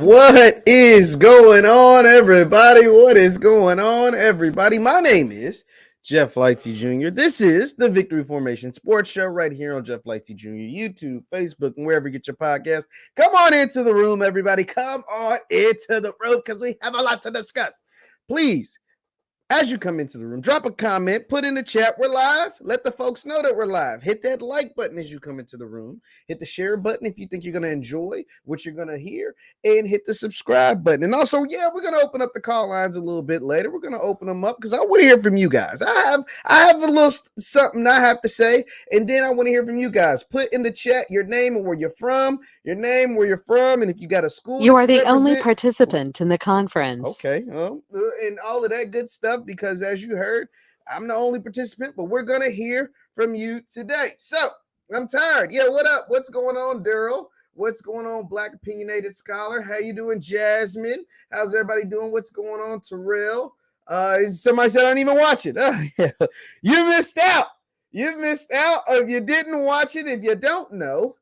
What is going on, everybody? What is going on, everybody? My name is JeffLightsyJr. This is the Victory Formation Sports Show right here on JeffLightsYJr. YouTube, Facebook, and wherever you get your podcast. Come on into the room, everybody. Come on into the room because we have a lot to discuss. Please, as you come into the room, drop a comment, put in the chat, we're live. Let the folks know that we're live. Hit that like button as you come into the room. Hit the share button if you think you're going to enjoy what you're going to hear. And hit the subscribe button. And also, we're going to open up the call lines a little bit later. We're going to open them up because I want to hear from you guys. I have a little something I have to say. And then I want to hear from you guys. Put in the chat your name and where you're from. Your name, where you're from. And if you got a school. You are the only participant in the conference. Okay. And all of that good stuff. Because as you heard, I'm the only participant, but we're going to hear from you today. So I'm tired. Yeah, what up? What's going on, Daryl? What's going on, Black Opinionated Scholar? How you doing, Jasmine? How's everybody doing? What's going on, Terrell? Somebody said I didn't even watch it. Oh, yeah. You missed out. You missed out. If you didn't watch it, if you don't know,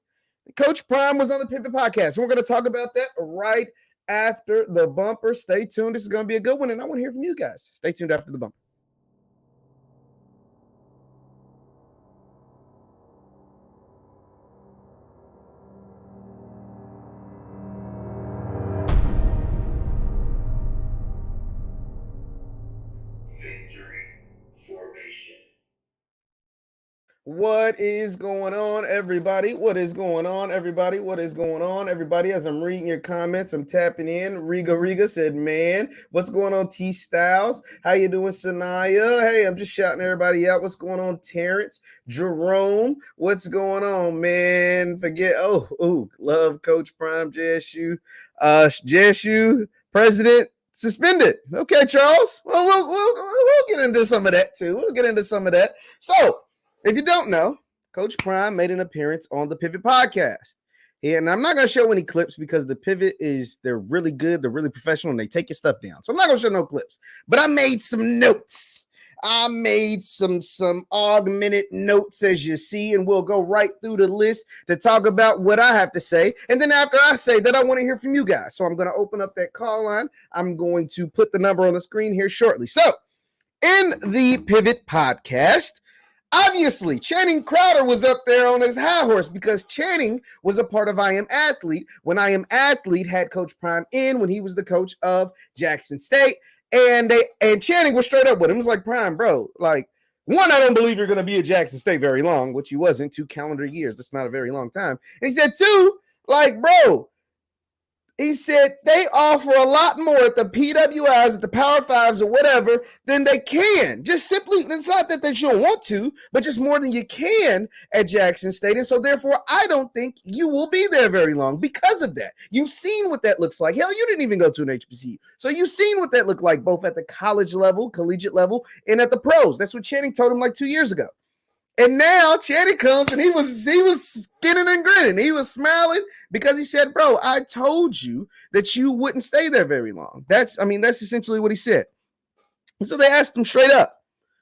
Coach Prime was on the Pivot Podcast. And we're going to talk about that right after the bumper. Stay tuned. This is going to be a good one, and I want to hear from you guys. Stay tuned after the bumper. What is going on, everybody? What is going on, everybody? What is going on, everybody? As I'm reading your comments, I'm tapping in. Riga said, man. What's going on, T Styles? How you doing, Sanaya? Hey, I'm just shouting everybody out. What's going on, Terrence? Jerome, what's going on, man? Love Coach Prime, JSU. JSU president suspended. Okay, Charles. Well, we'll get into some of that, too. We'll get into some of that. So, if you don't know, Coach Prime made an appearance on the Pivot Podcast. And I'm not going to show any clips because the Pivot they're really good, they're really professional, and they take your stuff down. So I'm not going to show no clips. But I made some notes. I made some augmented notes, as you see, and we'll go right through the list to talk about what I have to say. And then after I say that, I want to hear from you guys. So I'm going to open up that call line. I'm going to put the number on the screen here shortly. So in the Pivot Podcast, obviously, Channing Crowder was up there on his high horse because Channing was a part of I Am Athlete when I Am Athlete had Coach Prime in when he was the coach of Jackson State. And Channing was straight up with him. He was like, Prime, bro, like, one, I don't believe you're going to be at Jackson State very long, which he wasn't, 2 calendar years. That's not a very long time. And he said, 2, like, bro, he said they offer a lot more at the PWIs, at the Power Fives or whatever than they can. Just simply, it's not that they don't want to, but just more than you can at Jackson State. And so therefore, I don't think you will be there very long because of that. You've seen what that looks like. Hell, you didn't even go to an HBCU. So you've seen what that looked like both at the college level, collegiate level, and at the pros. That's what Channing told him like 2 years ago. And now Channing comes and he was skinning and grinning. He was smiling because he said, bro, I told you that you wouldn't stay there very long. That's essentially what he said. And so they asked him straight up,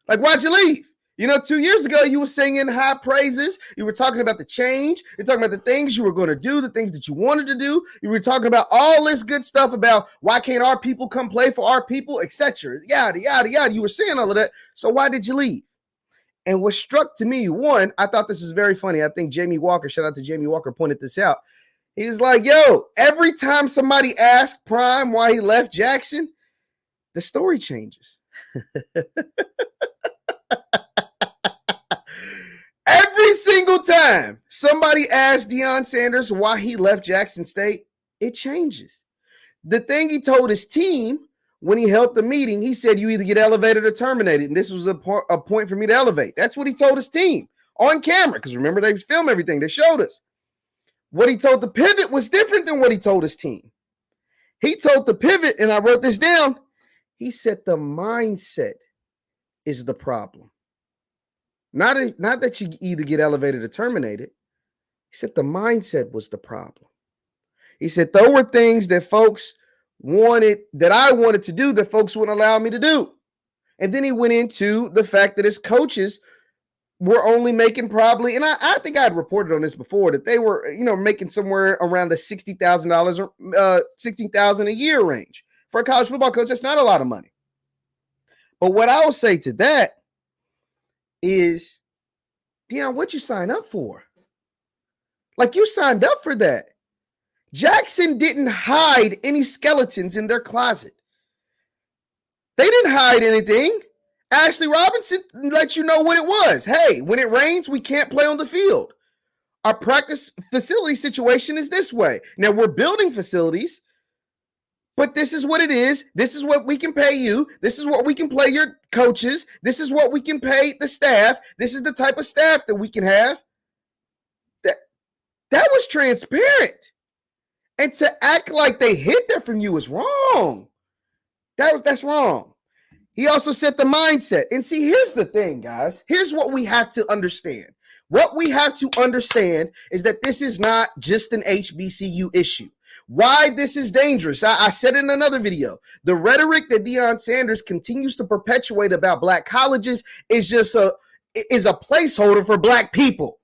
like, why'd you leave? 2 years ago, you were singing high praises. You were talking about the change. You're talking about the things you were going to do, the things that you wanted to do. You were talking about all this good stuff about why can't our people come play for our people, etc. Yada, yada, yada. You were saying all of that. So why did you leave? And what struck to me, one, I thought this was very funny. I think Jamie Walker, shout out to Jamie Walker, pointed this out. He's like, yo, every time somebody asks Prime why he left Jackson, the story changes. Every single time somebody asks Deion Sanders why he left Jackson State, it changes. The thing he told his team when he held the meeting, he said, you either get elevated or terminated. And this was a point for me to elevate. That's what he told his team on camera. Because remember, they filmed everything. They showed us. What he told the Pivot was different than what he told his team. He told the Pivot, and I wrote this down, he said the mindset is the problem. Not that you either get elevated or terminated. He said the mindset was the problem. He said there were things that folks that I wanted to do that folks wouldn't allow me to do. And then he went into the fact that his coaches were only making probably, and I think I had reported on this before, that they were, making somewhere around the $60,000 or $16,000 a year range. For a college football coach, that's not a lot of money. But what I will say to that is, Deion, what you sign up for? Like, you signed up for that. Jackson didn't hide any skeletons in their closet. They didn't hide anything. Ashley Robinson let you know what it was. Hey, when it rains, we can't play on the field. Our practice facility situation is this way. Now, we're building facilities, but this is what it is. This is what we can pay you. This is what we can pay your coaches. This is what we can pay the staff. This is the type of staff that we can have. That was transparent. And to act like they hid that from you is wrong. That's wrong. He also said the mindset. And see, here's the thing, guys. Here's what we have to understand. What we have to understand is that this is not just an HBCU issue. Why this is dangerous. I said in another video, the rhetoric that Deion Sanders continues to perpetuate about black colleges is just a placeholder for black people.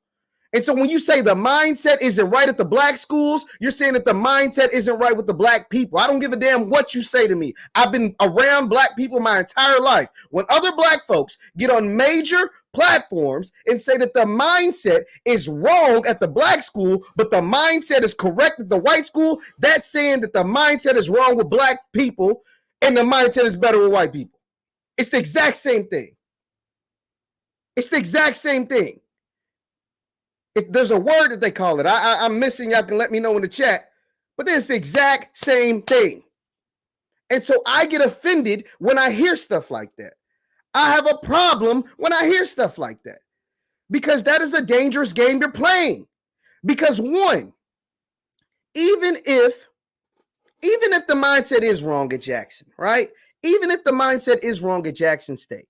And so when you say the mindset isn't right at the black schools, you're saying that the mindset isn't right with the black people. I don't give a damn what you say to me. I've been around black people my entire life. When other black folks get on major platforms and say that the mindset is wrong at the black school, but the mindset is correct at the white school, that's saying that the mindset is wrong with black people and the mindset is better with white people. It's the exact same thing. It's the exact same thing. There's a word that they call it. I'm missing. Y'all can let me know in the chat. But it's the exact same thing. And so I get offended when I hear stuff like that. I have a problem when I hear stuff like that. Because that is a dangerous game you're playing. Because one, even if the mindset is wrong at Jackson, right? Even if the mindset is wrong at Jackson State,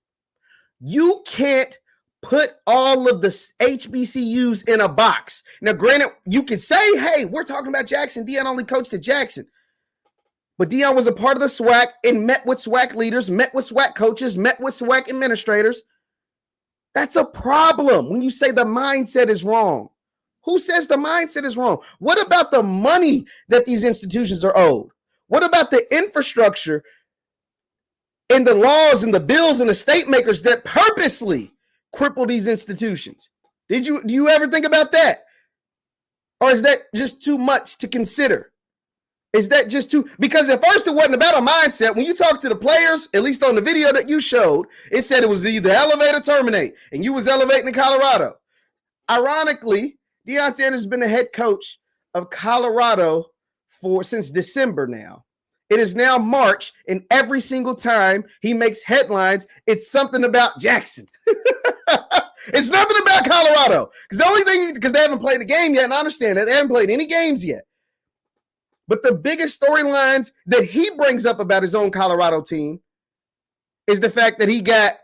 you can't put all of the HBCUs in a box. Now, granted, you can say, hey, we're talking about Jackson. Deion only coached at Jackson. But Deion was a part of the SWAC and met with SWAC leaders, met with SWAC coaches, met with SWAC administrators. That's a problem when you say the mindset is wrong. Who says the mindset is wrong? What about the money that these institutions are owed? What about the infrastructure and the laws and the bills and the state makers that purposely cripple these institutions? Do you ever think about that? Or is that just too much to consider? Is that just too, because at first it wasn't about a mindset. When you talk to the players, at least on the video that you showed, it said it was either elevate or terminate, and you was elevating in Colorado. Ironically, Deion Sanders has been the head coach of Colorado since December now. It is now March, and every single time he makes headlines, it's something about Jackson. It's nothing about Colorado. Because they haven't played a game yet, and I understand that. They haven't played any games yet. But the biggest storylines that he brings up about his own Colorado team is the fact that he got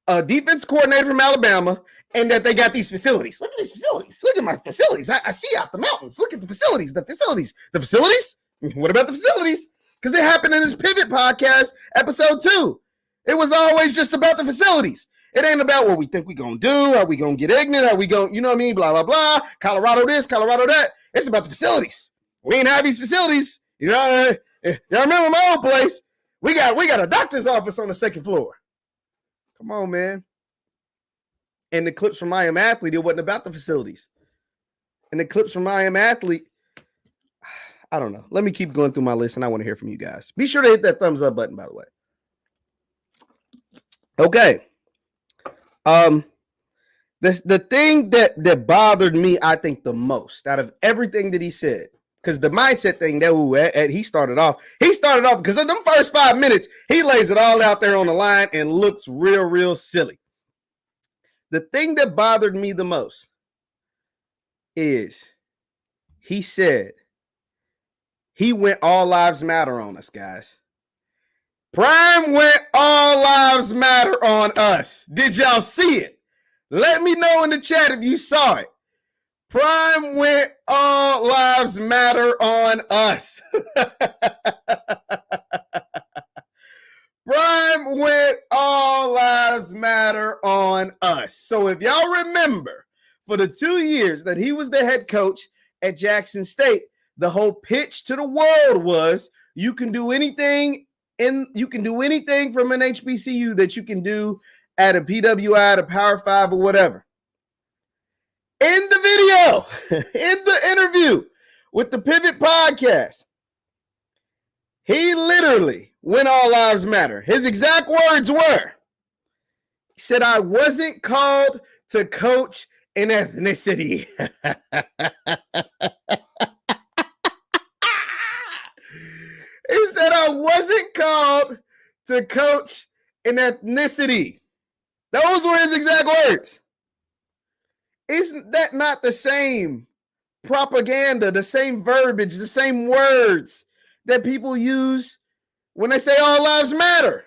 a defense coordinator from Alabama and that they got these facilities. Look at these facilities. Look at my facilities. I see out the mountains. Look at the facilities. The facilities? What about the facilities? Because it happened in his Pivot podcast, episode 2. It was always just about the facilities. It ain't about what we think we're going to do, how we going to get ignorant, how we going, you know what I mean, blah, blah, blah, Colorado this, Colorado that. It's about the facilities. We ain't have these facilities. You know, y'all remember my old place? We got a doctor's office on the second floor. Come on, man. And the clips from I Am Athlete, it wasn't about the facilities. And the clips from I Am Athlete, I don't know. Let me keep going through my list, and I want to hear from you guys. Be sure to hit that thumbs up button, by the way. Okay. The thing that bothered me, I think, the most out of everything that he said, because the mindset thing that he started off because in them first 5 minutes, he lays it all out there on the line and looks real silly. The thing that bothered me the most is he said he went all lives matter on us, guys. Prime went all lives matter on us. Did y'all see it? Let me know in the chat if you saw it. Prime went all lives matter on us. Prime went all lives matter on us. So if y'all remember, for the 2 years that he was the head coach at Jackson State, the whole pitch to the world was you can do anything from an HBCU that you can do at a PWI, at a Power 5 or whatever. In the video, in the interview with the Pivot podcast, he literally went all lives matter. His exact words were, he said, I wasn't called to coach an ethnicity. He said, I wasn't called to coach an ethnicity. Those were his exact words. Isn't that not the same propaganda, the same verbiage, the same words that people use when they say all lives matter?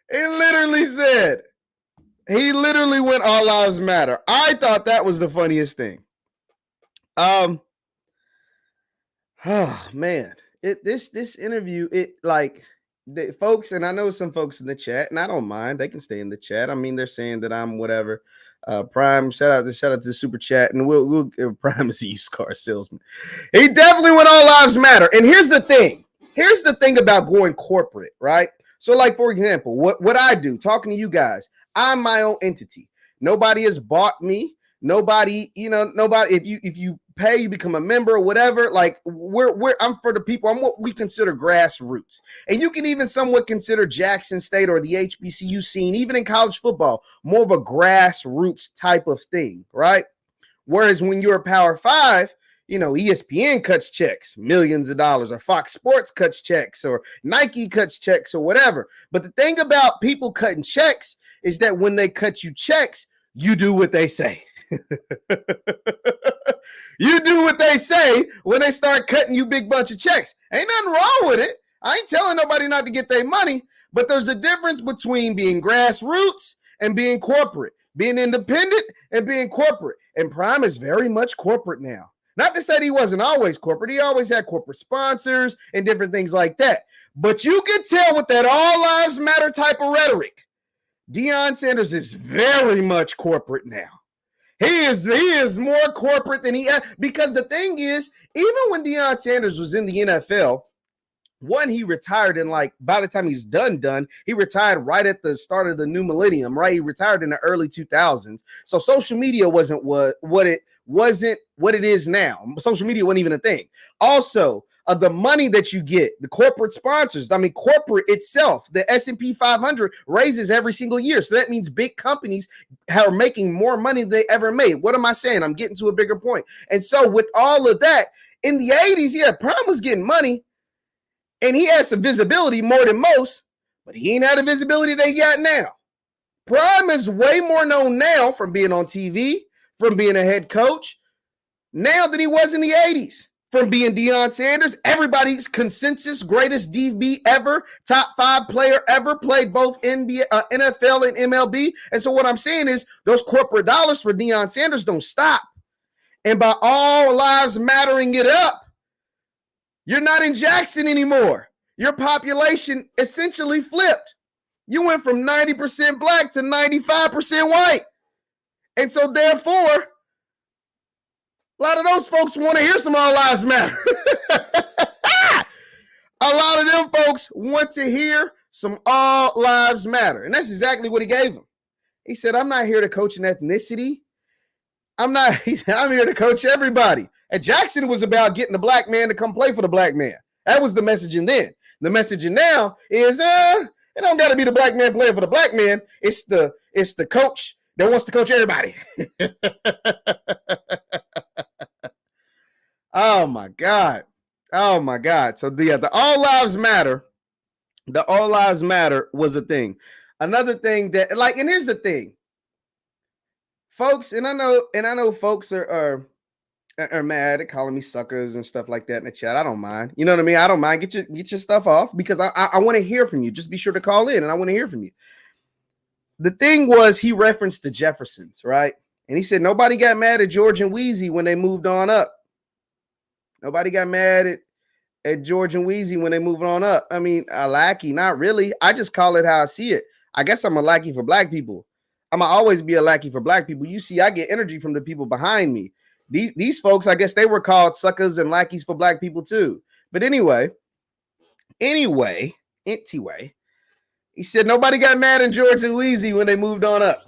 He literally went all lives matter. I thought that was the funniest thing. Oh man, this interview, the folks, and I know some folks in the chat, and I don't mind, they can stay in the chat. I mean, they're saying that I'm whatever. Prime, shout out to the super chat, and we'll Prime is a used car salesman. He definitely went all lives matter. And here's the thing about going corporate, right? So, like, for example, what I do, talking to you guys, I'm my own entity. Nobody has bought me. Nobody, if you pay, you become a member or whatever. Like I'm for the people. I'm what we consider grassroots. And you can even somewhat consider Jackson State or the HBCU scene, even in college football, more of a grassroots type of thing, right? Whereas when you're a Power 5, ESPN cuts checks, millions of dollars, or Fox Sports cuts checks, or Nike cuts checks, or whatever. But the thing about people cutting checks is that when they cut you checks, you do what they say. You do what they say when they start cutting you big bunch of checks. Ain't nothing wrong with it. I ain't telling nobody not to get their money, but there's a difference between being grassroots and being corporate, being independent and being corporate. And Prime is very much corporate now. Not to say that he wasn't always corporate. He always had corporate sponsors and different things like that. But you can tell with that all lives matter type of rhetoric, Deion Sanders is very much corporate now. He is more corporate than because the thing is, even when Deion Sanders was in the NFL, he retired by the time he's done, he retired right at the start of the new millennium, right? He retired in the early 2000s. So social media wasn't what it is now. Social media wasn't even a thing. Also, the money that you get, the corporate sponsors, corporate itself, the S&P 500 raises every single year. So that means big companies are making more money than they ever made. What am I saying? I'm getting to a bigger point. And so with all of that, in the 80s, Prime was getting money and he had some visibility more than most, but he ain't had the visibility they got now. Prime is way more known now from being on TV, from being a head coach, now than he was in the 80s. From being Deion Sanders, everybody's consensus greatest DB ever, top 5 player ever, played both NBA, NFL and MLB. And so what I'm saying is those corporate dollars for Deion Sanders don't stop. And by all lives mattering it up, you're not in Jackson anymore. Your population essentially flipped. You went from 90% black to 95% white. And so therefore, a lot of those folks want to hear some all lives matter. A lot of them folks want to hear some all lives matter. And that's exactly what he gave them. He said, I'm not here to coach an ethnicity. I'm here to coach everybody. At Jackson, it was about getting the black man to come play for the black man. That was the messaging then. The messaging now is, it don't got to be the black man playing for the black man. It's the coach that wants to coach everybody. Oh my God. So the all lives matter. The all lives matter was a thing. Another thing that and here's the thing, folks, and I know folks are mad at calling me suckers and stuff like that in the chat. I don't mind. You know what I mean? I don't mind. Get your stuff off because I want to hear from you. Just be sure to call in and I want to hear from you. The thing was, he referenced the Jeffersons, right? And he said nobody got mad at George and Wheezy when they moved on up. Nobody got mad at George and Wheezy when they moving on up. I mean, a lackey, not really. I just call it how I see it. I guess I'm a lackey for black people. I'm gonna always be a lackey for black people. You see, I get energy from the people behind me. These folks, I guess they were called suckers and lackeys for black people too. But anyway, he said nobody got mad at George and Wheezy when they moved on up.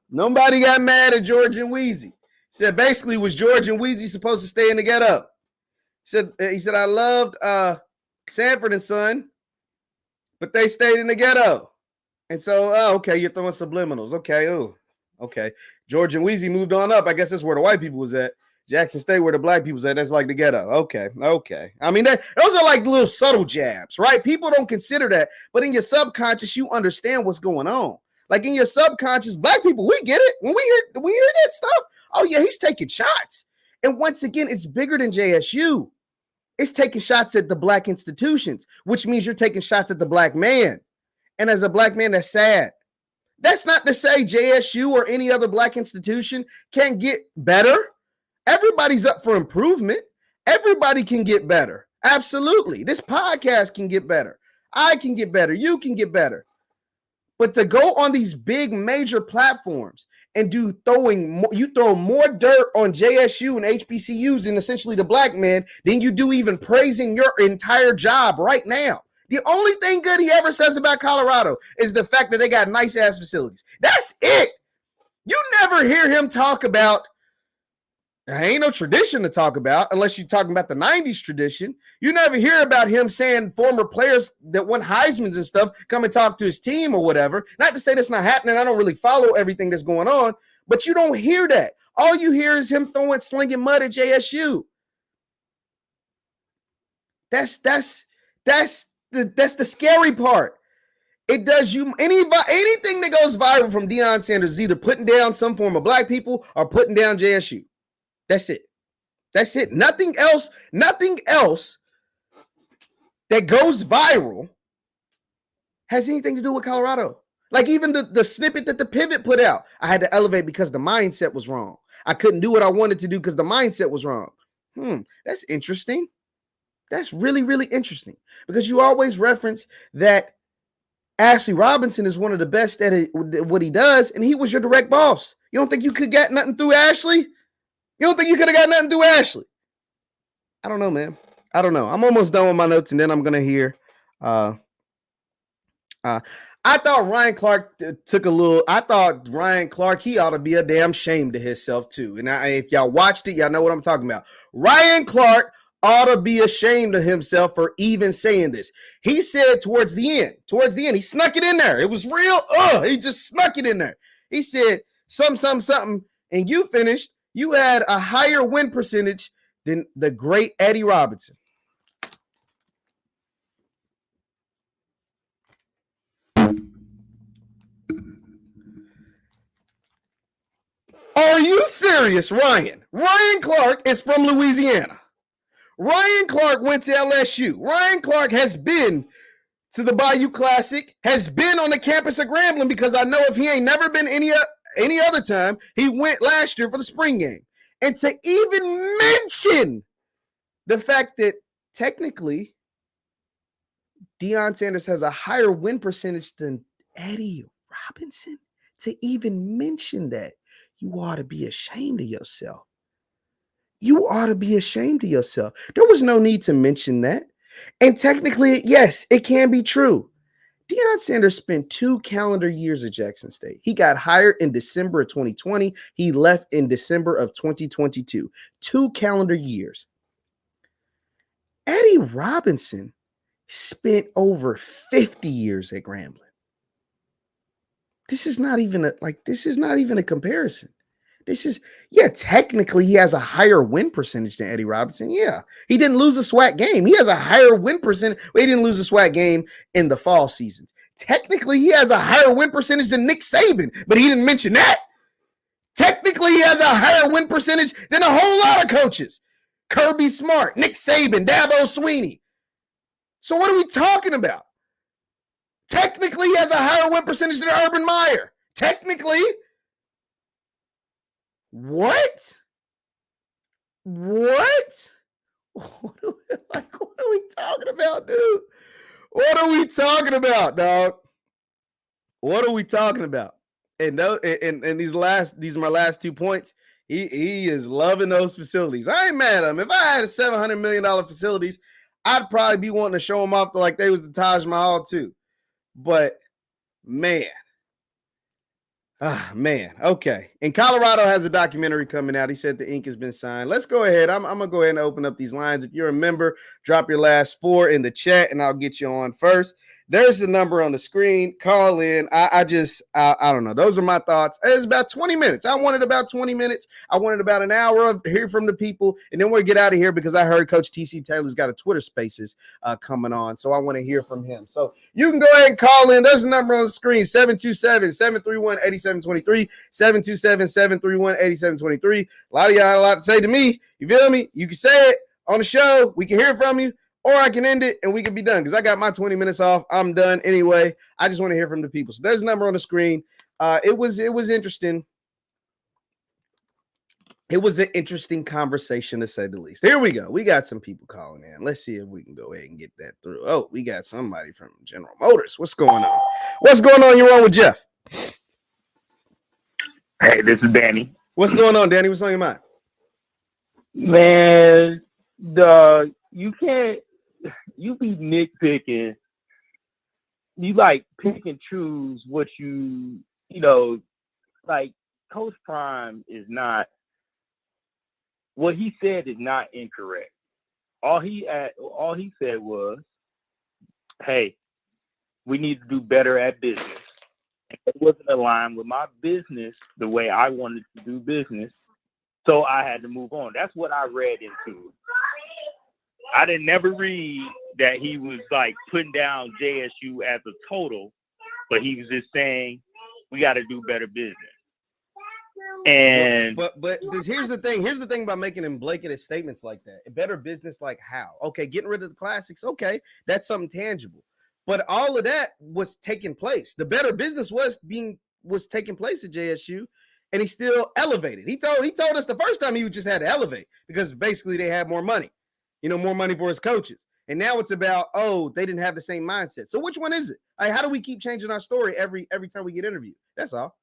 Nobody got mad at George and Wheezy. Said basically, was George and Wheezy supposed to stay in the ghetto? He said I loved Sanford and Son, but they stayed in the ghetto. And so, okay, you're throwing subliminals. Okay. George and Wheezy moved on up. I guess that's where the white people was at. Jackson State, where the black people's at, that's like the ghetto. Okay. I mean, those are like little subtle jabs, right? People don't consider that, but in your subconscious, you understand what's going on. Like in your subconscious, black people, we get it. When we hear that stuff, oh yeah, he's taking shots. And once again, it's bigger than JSU. It's taking shots at the black institutions, which means you're taking shots at the black man. And as a black man, that's sad. That's not to say JSU or any other black institution can't get better. Everybody's up for improvement. Everybody can get better. Absolutely. This podcast can get better. I can get better. You can get better. But to go on these big major platforms and you throw more dirt on JSU and HBCUs and essentially the black man than you do even praising your entire job right now. The only thing good he ever says about Colorado is the fact that they got nice ass facilities. That's it. You never hear him talk about, there ain't no tradition to talk about unless you're talking about the 90s tradition. You never hear about him saying former players that won Heisman's and stuff come and talk to his team or whatever. Not to say that's not happening. I don't really follow everything that's going on, but you don't hear that. All you hear is him slinging mud at JSU. That's the scary part. It does you anything that goes viral from Deion Sanders is either putting down some form of black people or putting down JSU. That's it. Nothing else that goes viral has anything to do with Colorado. Like even the snippet that the Pivot put out, I had to elevate because the mindset was wrong. I couldn't do what I wanted to do because the mindset was wrong. That's interesting. That's really, really interesting because you always reference that Ashley Robinson is one of the best at what he does, and he was your direct boss. You don't think you could get nothing through Ashley? You don't think you could have got nothing through Ashley? I don't know, man. I don't know. I'm almost done with my notes, and then I'm going to hear. I thought Ryan Clark he ought to be a damn shame to himself, too. And if y'all watched it, y'all know what I'm talking about. Ryan Clark ought to be ashamed of himself for even saying this. He said towards the end, he snuck it in there. It was real. He just snuck it in there. He said, something, and you finished. You had a higher win percentage than the great Eddie Robinson. Are you serious, Ryan? Ryan Clark is from Louisiana. Ryan Clark went to LSU. Ryan Clark has been to the Bayou Classic, has been on the campus of Grambling because I know if he ain't never been any other time, he went last year for the spring game. And to even mention the fact that technically Deion Sanders has a higher win percentage than Eddie Robinson, to even mention that, you ought to be ashamed of yourself. You ought to be ashamed of yourself. There was no need to mention that. And technically, yes, it can be true. Deion Sanders spent 2 calendar years at Jackson State. He got hired in December of 2020. He left in December of 2022. 2 calendar years. Eddie Robinson spent over 50 years at Grambling. This is not even a comparison. Technically he has a higher win percentage than Eddie Robinson. Yeah, he didn't lose a SWAC game. He has a higher win percentage. Well, he didn't lose a SWAC game in the fall season. Technically, he has a higher win percentage than Nick Saban, but he didn't mention that. Technically, he has a higher win percentage than a whole lot of coaches. Kirby Smart, Nick Saban, Dabo Swinney. So what are we talking about? Technically, he has a higher win percentage than Urban Meyer. Technically. What? What? What are we talking about, dude? What are we talking about, dog? What are we talking about? And these are my last 2 points. He is loving those facilities. I ain't mad at him. If I had $700 million facilities, I'd probably be wanting to show them off like they was the Taj Mahal too. But man, okay. And Colorado has a documentary coming out. He said the ink has been signed. Let's go ahead. I'm gonna go ahead and open up these lines. If you're a member, drop your last 4 in the chat, and I'll get you on first. There's the number on the screen. Call in. I don't know. Those are my thoughts. It's about 20 minutes. I wanted about 20 minutes. I wanted about an hour of hear from the people, and then we'll get out of here because I heard Coach TC Taylor's got a Twitter Spaces coming on, so I want to hear from him. So you can go ahead and call in. There's the number on the screen: 727-731-8723. 727-731-8723. A lot of y'all had a lot to say to me. You feel me? You can say it on the show. We can hear from you. Or I can end it and we can be done because I got my 20 minutes off. I'm done anyway. I just want to hear from the people. So there's a number on the screen. It was interesting. It was an interesting conversation to say the least. Here we go. We got some people calling in. Let's see if we can go ahead and get that through. Oh, we got somebody from General Motors. What's going on? What's going on? You're on with Jeff. Hey, this is Danny. What's going on, Danny? What's on your mind? Man, you be nitpicking. You like pick and choose what like Coach Prime is not, what he said is not incorrect. All he said was, hey, we need to do better at business. And it wasn't aligned with my business the way I wanted to do business. So I had to move on. That's what I read into. I didn't never read that he was like putting down JSU as a total, but he was just saying we got to do better business. And but here's the thing. Here's the thing about making him blanket statements like that. Better business, like how? Okay, getting rid of the classics. Okay, that's something tangible. But all of that was taking place. The better business was taking place at JSU, and he still elevated. He told us the first time he just had to elevate because basically they had more money. More money for his coaches. And now it's about, they didn't have the same mindset. So which one is it? How do we keep changing our story every time we get interviewed? That's all.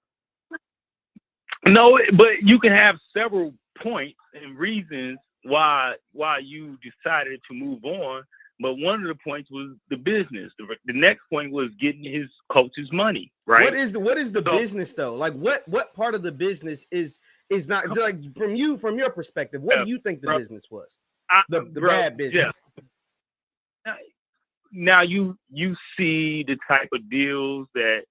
No, but you can have several points and reasons why you decided to move on. But one of the points was the business. The next point was getting his coach's money, right? What is the business though? Like what part of the business is not, like from your perspective, what do you think the business was? The bad business. Yeah. Now you see the type of deals that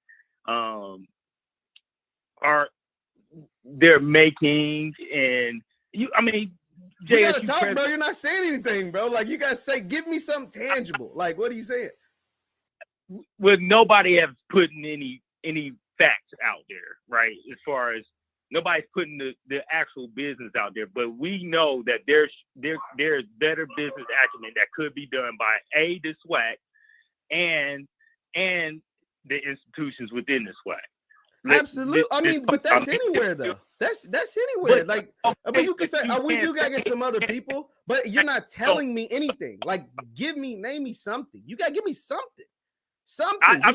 they're making, and you gotta talk, bro. You're not saying anything, bro. Like you guys say, give me something tangible. Like what are you saying? Well, nobody has put any facts out there, right? As far as nobody's putting the actual business out there, but we know that there's better business acumen that could be done by the SWAC and the institutions within the SWAC. Absolutely. But that's anywhere though. That's anywhere. Like, but you can say, we do gotta get some other people, but you're not telling me anything. Like, name me something. You gotta give me something. Something. I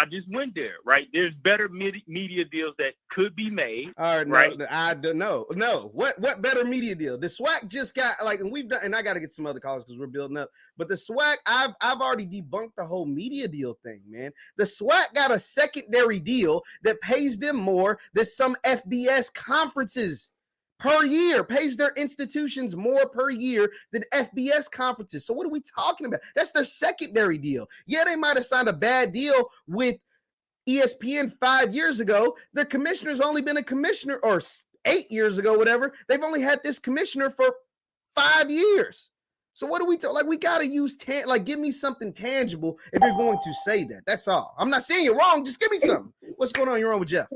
just went there, right? There's better media deals that could be made. All right, right? No, I don't know. No, what better media deal? The SWAC just got and I got to get some other calls because we're building up. But the SWAC, I've already debunked the whole media deal thing, man. The SWAC got a secondary deal that pays them more than some FBS conferences. Per year, pays their institutions more per year than FBS conferences. So what are we talking about? That's their secondary deal. Yeah, they might have signed a bad deal with ESPN 5 years ago. Their commissioner's only been a commissioner, or 8 years ago, whatever. They've only had this commissioner for 5 years. So what do we like? We got to use give me something tangible if you're going to say that. That's all. I'm not saying you're wrong. Just give me something. What's going on? You're on with Jeff.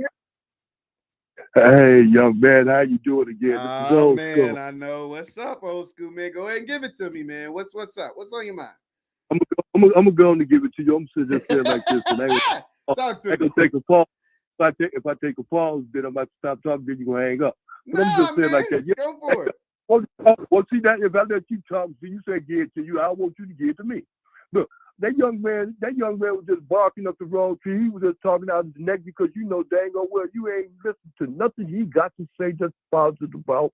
Hey, young man, how you doing again? This is old school. I know. What's up, old school, man? Go ahead and give it to me, man. What's up? What's on your mind? I'm gonna go on to give it to you. I'm sitting just here like this, and Talk to me. I can take a pause. if I take a pause, then I'm about to stop talking. Then you gonna hang up. But I'm Nah, just saying man, like that. Yeah. go for it. Well, see that if I let you talk, see you say give it to you, I want you to give it to me. Look, that young man was just barking up the wrong tree. He was just talking out his neck because you know dang well you ain't listened to nothing he got to say just positive about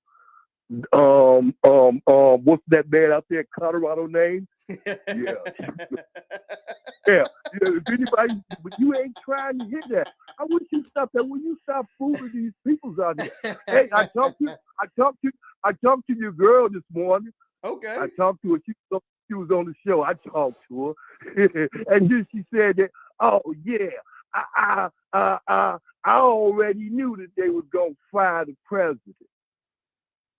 what's that man out there, Colorado name? Yeah. Yeah. If anybody, but you ain't trying to hit that. I wish you stop that. When you stop fooling these peoples out here. Hey, I talked to your girl this morning. Okay. I talked to her. She was on the show. I talked to her, and then she said that, oh yeah, I already knew that they was gonna fire the president.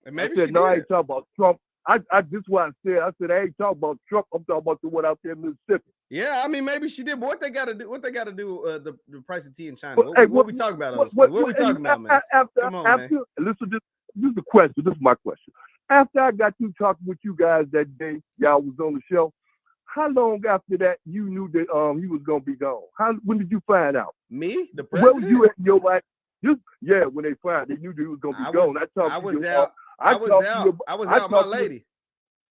And maybe I said, she no, did. I ain't talking about Trump. I this is what I said I ain't talking about Trump. I'm talking about the one out there in Mississippi. Yeah, I mean maybe she did, but what they got to do? What they got to do? The price of tea in China. What What we talking about? What we talking about, man? Come on, man. Listen, this is the question. This is my question. After I got through talking with you guys that day, y'all was on the show. How long after that you knew that he was gonna be gone? When did you find out? Me, the president? Where were you at in your life? When they found, they knew that he was gonna be gone. I was out. My lady.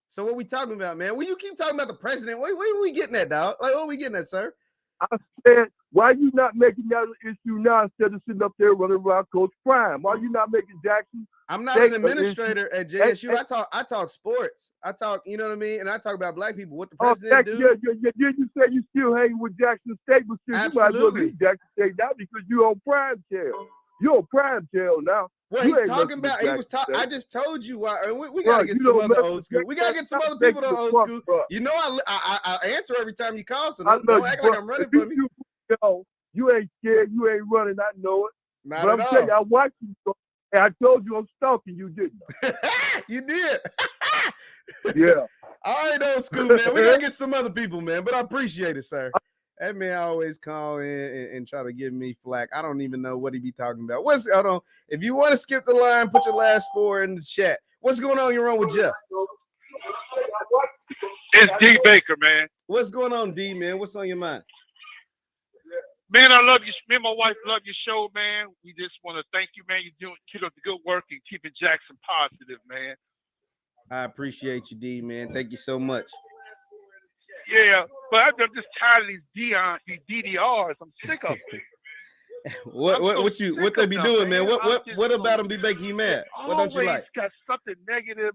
So what we talking about, man? Well, you keep talking about the president. What are we getting at, dog? Like, what are we getting at, sir? I said, why are you not making that an issue now instead of sitting up there running around Coach Prime? Why are you not making Jackson? I'm not an administrator at JSU. I talk sports. I talk, you know what I mean? And I talk about black people. What the president do? Yeah. You say you still hanging with Jackson State, but still you might as well leave Jackson State now because you're on Prime Jail. You're on Prime Jail now. Well, he's talking about. He was talking. I just told you why. We gotta get some other old school. We gotta get some other people to old school. You know, I answer every time you call, so don't act like I'm running from you. You ain't scared. You ain't running. I know it. Not but I'm telling you, I watched you. And I told you I'm stalking you, didn't I? You did. Yeah. All right, old school, man. We gotta get some other people, man. But I appreciate it, sir. That man always call in and try to give me flack. I don't even know what he be talking about. If you want to skip the line, put your last 4 in the chat. What's going on? You're on with Jeff. It's D Baker, man. What's going on, D, man? What's on your mind? Man, I love you. Me and my wife love your show, man. We just want to thank you, man. You're keep up the good work and keeping Jackson positive, man. I appreciate you, D, man. Thank you so much. Yeah, but I'm just tired of these DDRs. I'm sick of them. What they be doing, man? What about them be making you mad? What don't you like? Always got something negative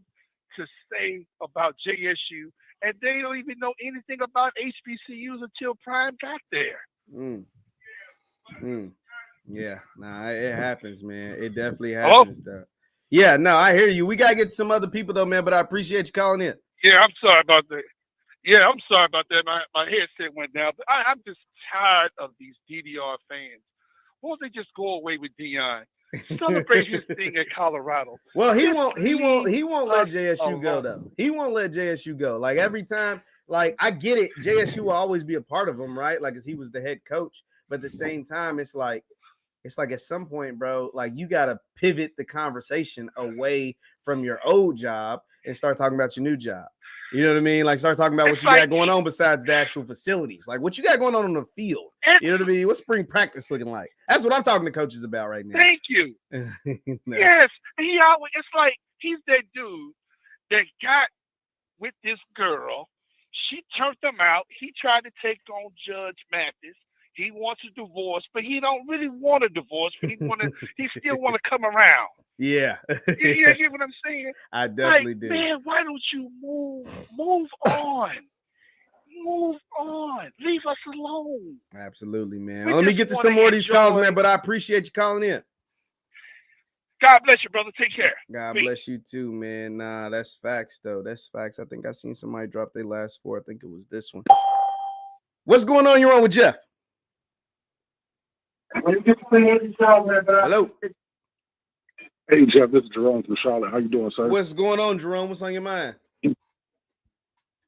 to say about JSU, and they don't even know anything about HBCUs until Prime got there. Yeah, nah, it happens, man. It definitely happens, though. Yeah, no, I hear you. We gotta get some other people though, man. But I appreciate you calling in. Yeah, I'm sorry about that. Yeah, I'm sorry about that. My headset went down. But I'm just tired of these DDR fans. Why don't they just go away with Deion? Celebrate his thing at Colorado. Well, he won't let JSU go though. He won't let JSU go. Like every time, like I get it. JSU will always be a part of him, right? Like as he was the head coach. But at the same time, it's like at some point, bro, like you gotta pivot the conversation away from your old job and start talking about your new job. You know what I mean? Like start talking about what you got going on besides the actual facilities. Like what you got going on the field. You know what I mean? What's spring practice looking like? That's what I'm talking to coaches about right now. Thank you. No. Yes. It's like he's that dude that got with this girl. She turned him out. He tried to take on Judge Mathis. He wants a divorce, but he don't really want a divorce. But he still want to come around. Yeah. You get what I'm saying? I definitely do. Man, why don't you move on? Move on. Leave us alone. Absolutely, man. Let me get to some more of these calls, man. But I appreciate you calling in. God bless you, brother. Take care. God bless you too, man. Nah, that's facts, though. That's facts. I think I seen somebody drop their last 4. I think it was this one. What's going on? You're on with Jeff. Hello. Hey, Jeff, this is Jerome from Charlotte. How you doing, sir? What's going on, Jerome? What's on your mind?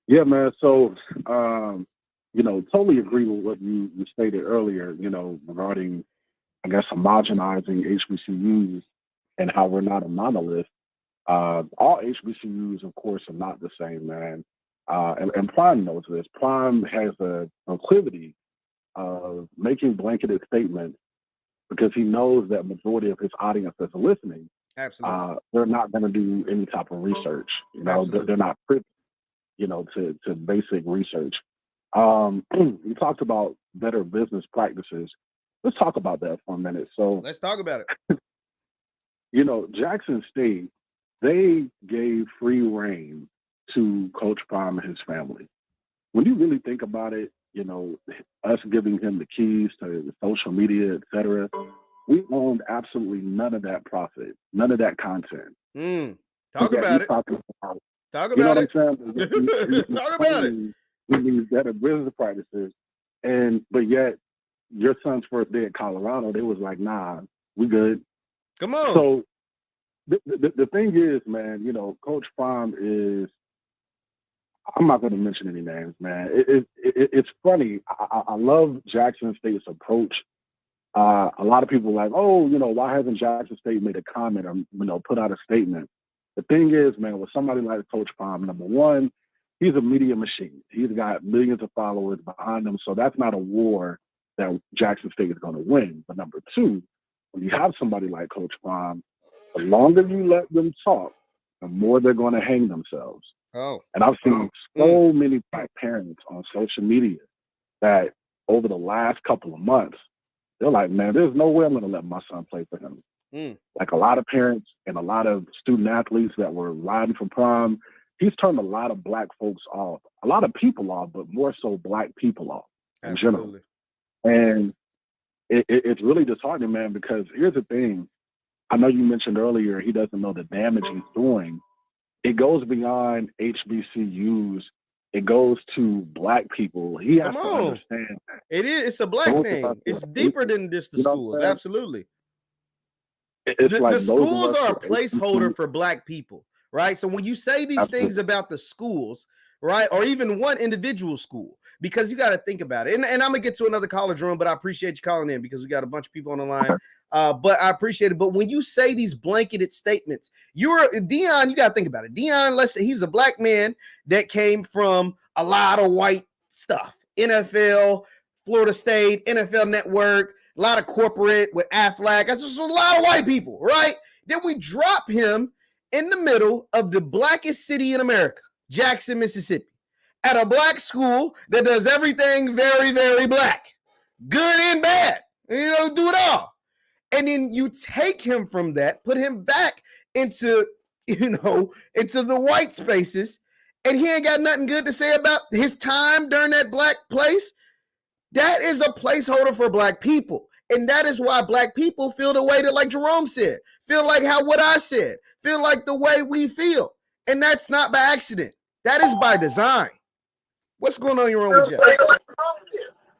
Yeah, man. So, totally agree with what you stated earlier, regarding, I guess, homogenizing HBCUs and how we're not a monolith. All HBCUs, of course, are not the same, man. And Prime knows this. Prime has a proclivity of making blanketed statements because he knows that majority of his audience that's listening, Absolutely. they're not going to do any type of research. You know, they're not privy, you know, to basic research. You talked about better business practices. Let's talk about that for a minute. So let's talk about it. You know, Jackson State, they gave free reign to Coach Prime and his family. When you really think about it, you know, us giving him the keys to the social media, et cetera, we owned absolutely none of that profit, none of that content. Talk about it. Talk about it. You know what I'm saying? Talk about it. We need better business practices. But yet, your son's first day at Colorado, they was like, nah, we good. Come on. So the thing is, man, you know, Coach Prime is, I'm not going to mention any names, man. It's funny. I love Jackson State's approach. A lot of people are like, oh, you know, why hasn't Jackson State made a comment or, you know, put out a statement? The thing is, man, with somebody like Coach Prime, number one, he's a media machine. He's got millions of followers behind him. So that's not a war that Jackson State is going to win. But number two, when you have somebody like Coach Prime, the longer you let them talk, the more they're going to hang themselves. Oh. And I've seen so many Black parents on social media that over the last couple of months, they're like, man, there's no way I'm going to let my son play for him. Like a lot of parents and a lot of student athletes that were riding for Prime, he's turned a lot of Black folks off, a lot of people off, but more so Black people off in general. And it's really disheartening, man, because here's the thing. I know you mentioned earlier he doesn't know the damage he's doing. It goes beyond HBCUs. It goes to Black people. He has to understand that. It's a Black thing. It's deeper than just the schools. Absolutely. The schools are a placeholder for Black people, right? So when you say these things about the schools, right, or even one individual school, because you got to think about it. And I'm going to get to another college room, but I appreciate you calling in because we got a bunch of people on the line. But I appreciate it. But when you say these blanketed statements, Deion, you got to think about it. Deion, let's say he's a Black man that came from a lot of white stuff. NFL, Florida State, NFL Network, a lot of corporate with Aflac. That's just a lot of white people, right? Then we drop him in the middle of the blackest city in America, Jackson, Mississippi, at a Black school that does everything very, very Black, good and bad, you know, do it all. And then you take him from that, put him back into, you know, into the white spaces, and he ain't got nothing good to say about his time during that Black place. That is a placeholder for Black people. And that is why Black people feel the way that, like Jerome said, feel like what I said, feel like the way we feel. And that's not by accident. That is by design. What's going on in your own, Jeff? Feel like what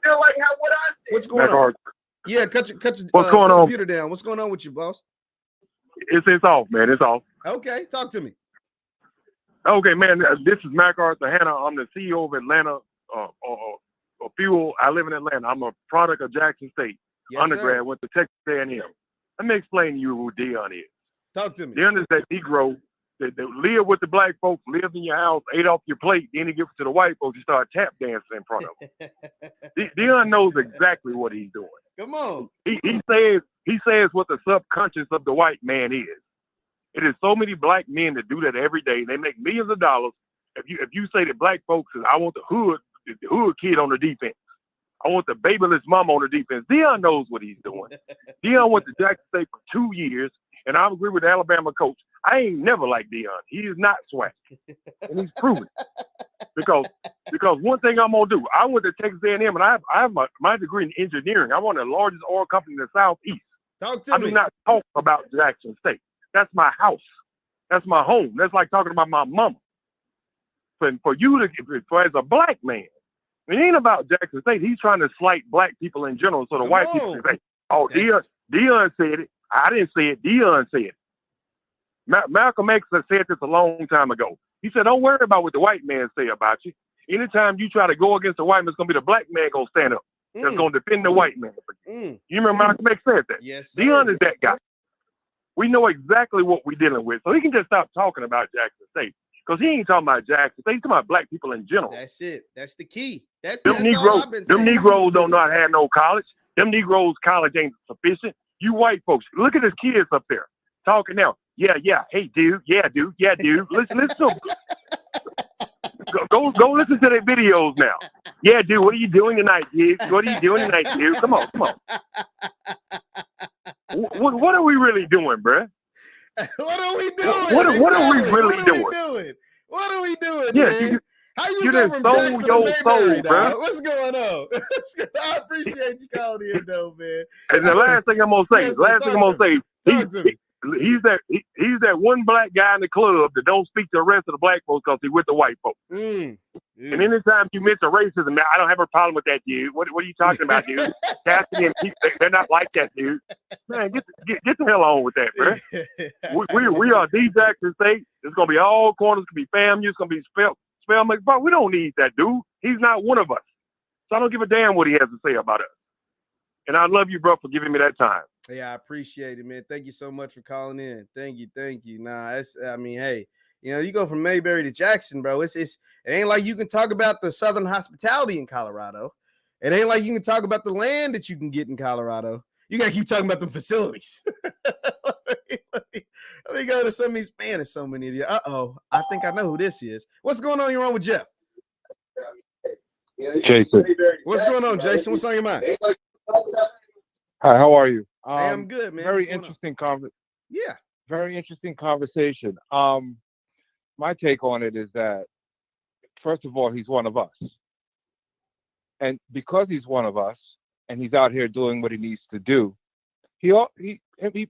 I said. What's going on? Yeah, cut your What's going on? Computer down. What's going on with you, boss? It's off, man. It's off. Okay, talk to me. Okay, man. This is Mac Arthur Hanna. I'm the CEO of Atlanta Fuel. I live in Atlanta. I'm a product of Jackson State. Yes, undergrad, sir. went to Texas A&M. Let me explain to you who Deion is. Talk to me. Deion is that Negro that lived with the Black folks, lived in your house, ate off your plate, then he gives it to the white folks, you start tap dancing in front of them. Deion knows exactly what he's doing. Come on. He says what the subconscious of the white man is. It is so many Black men that do that every day. They make millions of dollars. If you say that Black folks is, I want the hood kid on the defense. I want the babyless mom on the defense. Deion knows what he's doing. Deion went to Jackson State for 2 years, and I agree with the Alabama coach. I ain't never liked Deion. He is not swag, and he's proven because one thing I'm gonna do. I went to Texas A&M, and I have my degree in engineering. I run the largest oil company in the Southeast. Talk to me. I do not talk about Jackson State. That's my house. That's my home. That's like talking about my mama. And for you to, as a Black man, it ain't about Jackson State. He's trying to slight Black people in general, so the white people say, "Oh, Deion said it. I didn't say it. Deion said it." Malcolm X said this a long time ago. He said, "Don't worry about what the white man say about you. Anytime you try to go against the white man, it's gonna be the Black man gonna stand up. That's gonna defend the white man." You remember Malcolm X said that? Yes, sir. Deion is that guy. We know exactly what we're dealing with, so he can just stop talking about Jackson State. Because he ain't talking about Jackson State. He's talking about Black people in general. That's it. That's the key. That's them all I've been saying. Negroes don't know how to have no college. Them Negroes college ain't sufficient. You white folks, look at his kids up there talking now. Yeah, hey dude, yeah dude. Listen to them. Go listen to their videos now. Yeah, dude, what are you doing tonight, dude? What are you doing tonight, dude? Come on. What are we really doing, bruh? What are we doing? What are we really doing? What are we doing, Yeah, man? How you done go from sold Jackson your to soul, Mayberry, bruh. dog? What's going on? I appreciate you calling in, though, man. And the last thing I'm gonna say, he's that one black guy in the club that don't speak to the rest of the black folks because he's with the white folks. And anytime you mention racism, I don't have a problem with that, dude. What are you talking about, dude? Cassidy and Keith, they're not like that, dude. Man, get the hell on with that, bro. we are the Jackson State. It's gonna be all corners. It's gonna be FAMU. It's gonna be Spelman. But we don't need that dude. He's not one of us. So I don't give a damn what he has to say about us. And I love you, bro, for giving me that time. Yeah, I appreciate it, man. Thank you so much for calling in. Thank you. Nah, hey, you go from Mayberry to Jackson, bro. It ain't like you can talk about the Southern hospitality in Colorado. It ain't like you can talk about the land that you can get in Colorado. You gotta keep talking about the facilities. Let me go to some of these. Man, there's so many of you. I think I know who this is. What's going on? You're on with Jeff. Jason. What's going on, Jason? What's on your mind? Hi, how are you? Hey, I'm good, man. Very interesting Yeah. Very interesting conversation. My take on it is that, first of all, he's one of us. And because he's one of us and he's out here doing what he needs to do, he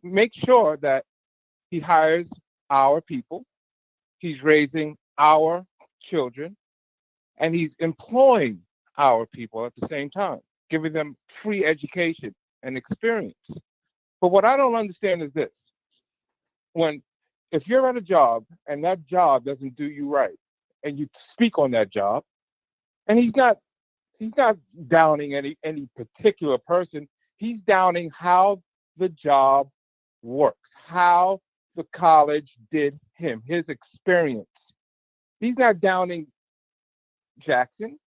makes sure that he hires our people, he's raising our children, and he's employing our people at the same time, giving them free education and experience. But what I don't understand is this. If you're at a job and that job doesn't do you right, and you speak on that job, and he's not downing any particular person, he's downing how the job works, how the college did him, his experience. He's not downing Jackson,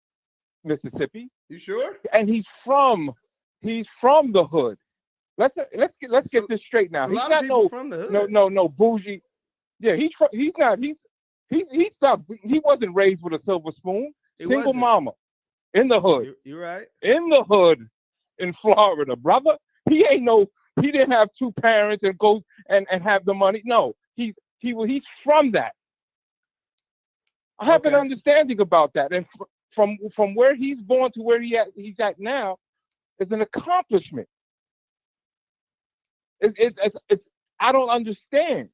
Mississippi. You sure? And he's from the hood. Let's get this straight now. He's not from the hood. No bougie. Yeah, he wasn't raised with a silver spoon. Single mama in the hood. You're right. In the hood in Florida, brother. He didn't have two parents and go and have the money. No, he's from that. I have an understanding about that. And from where he's born to where he's at now is an accomplishment. It's I don't understand.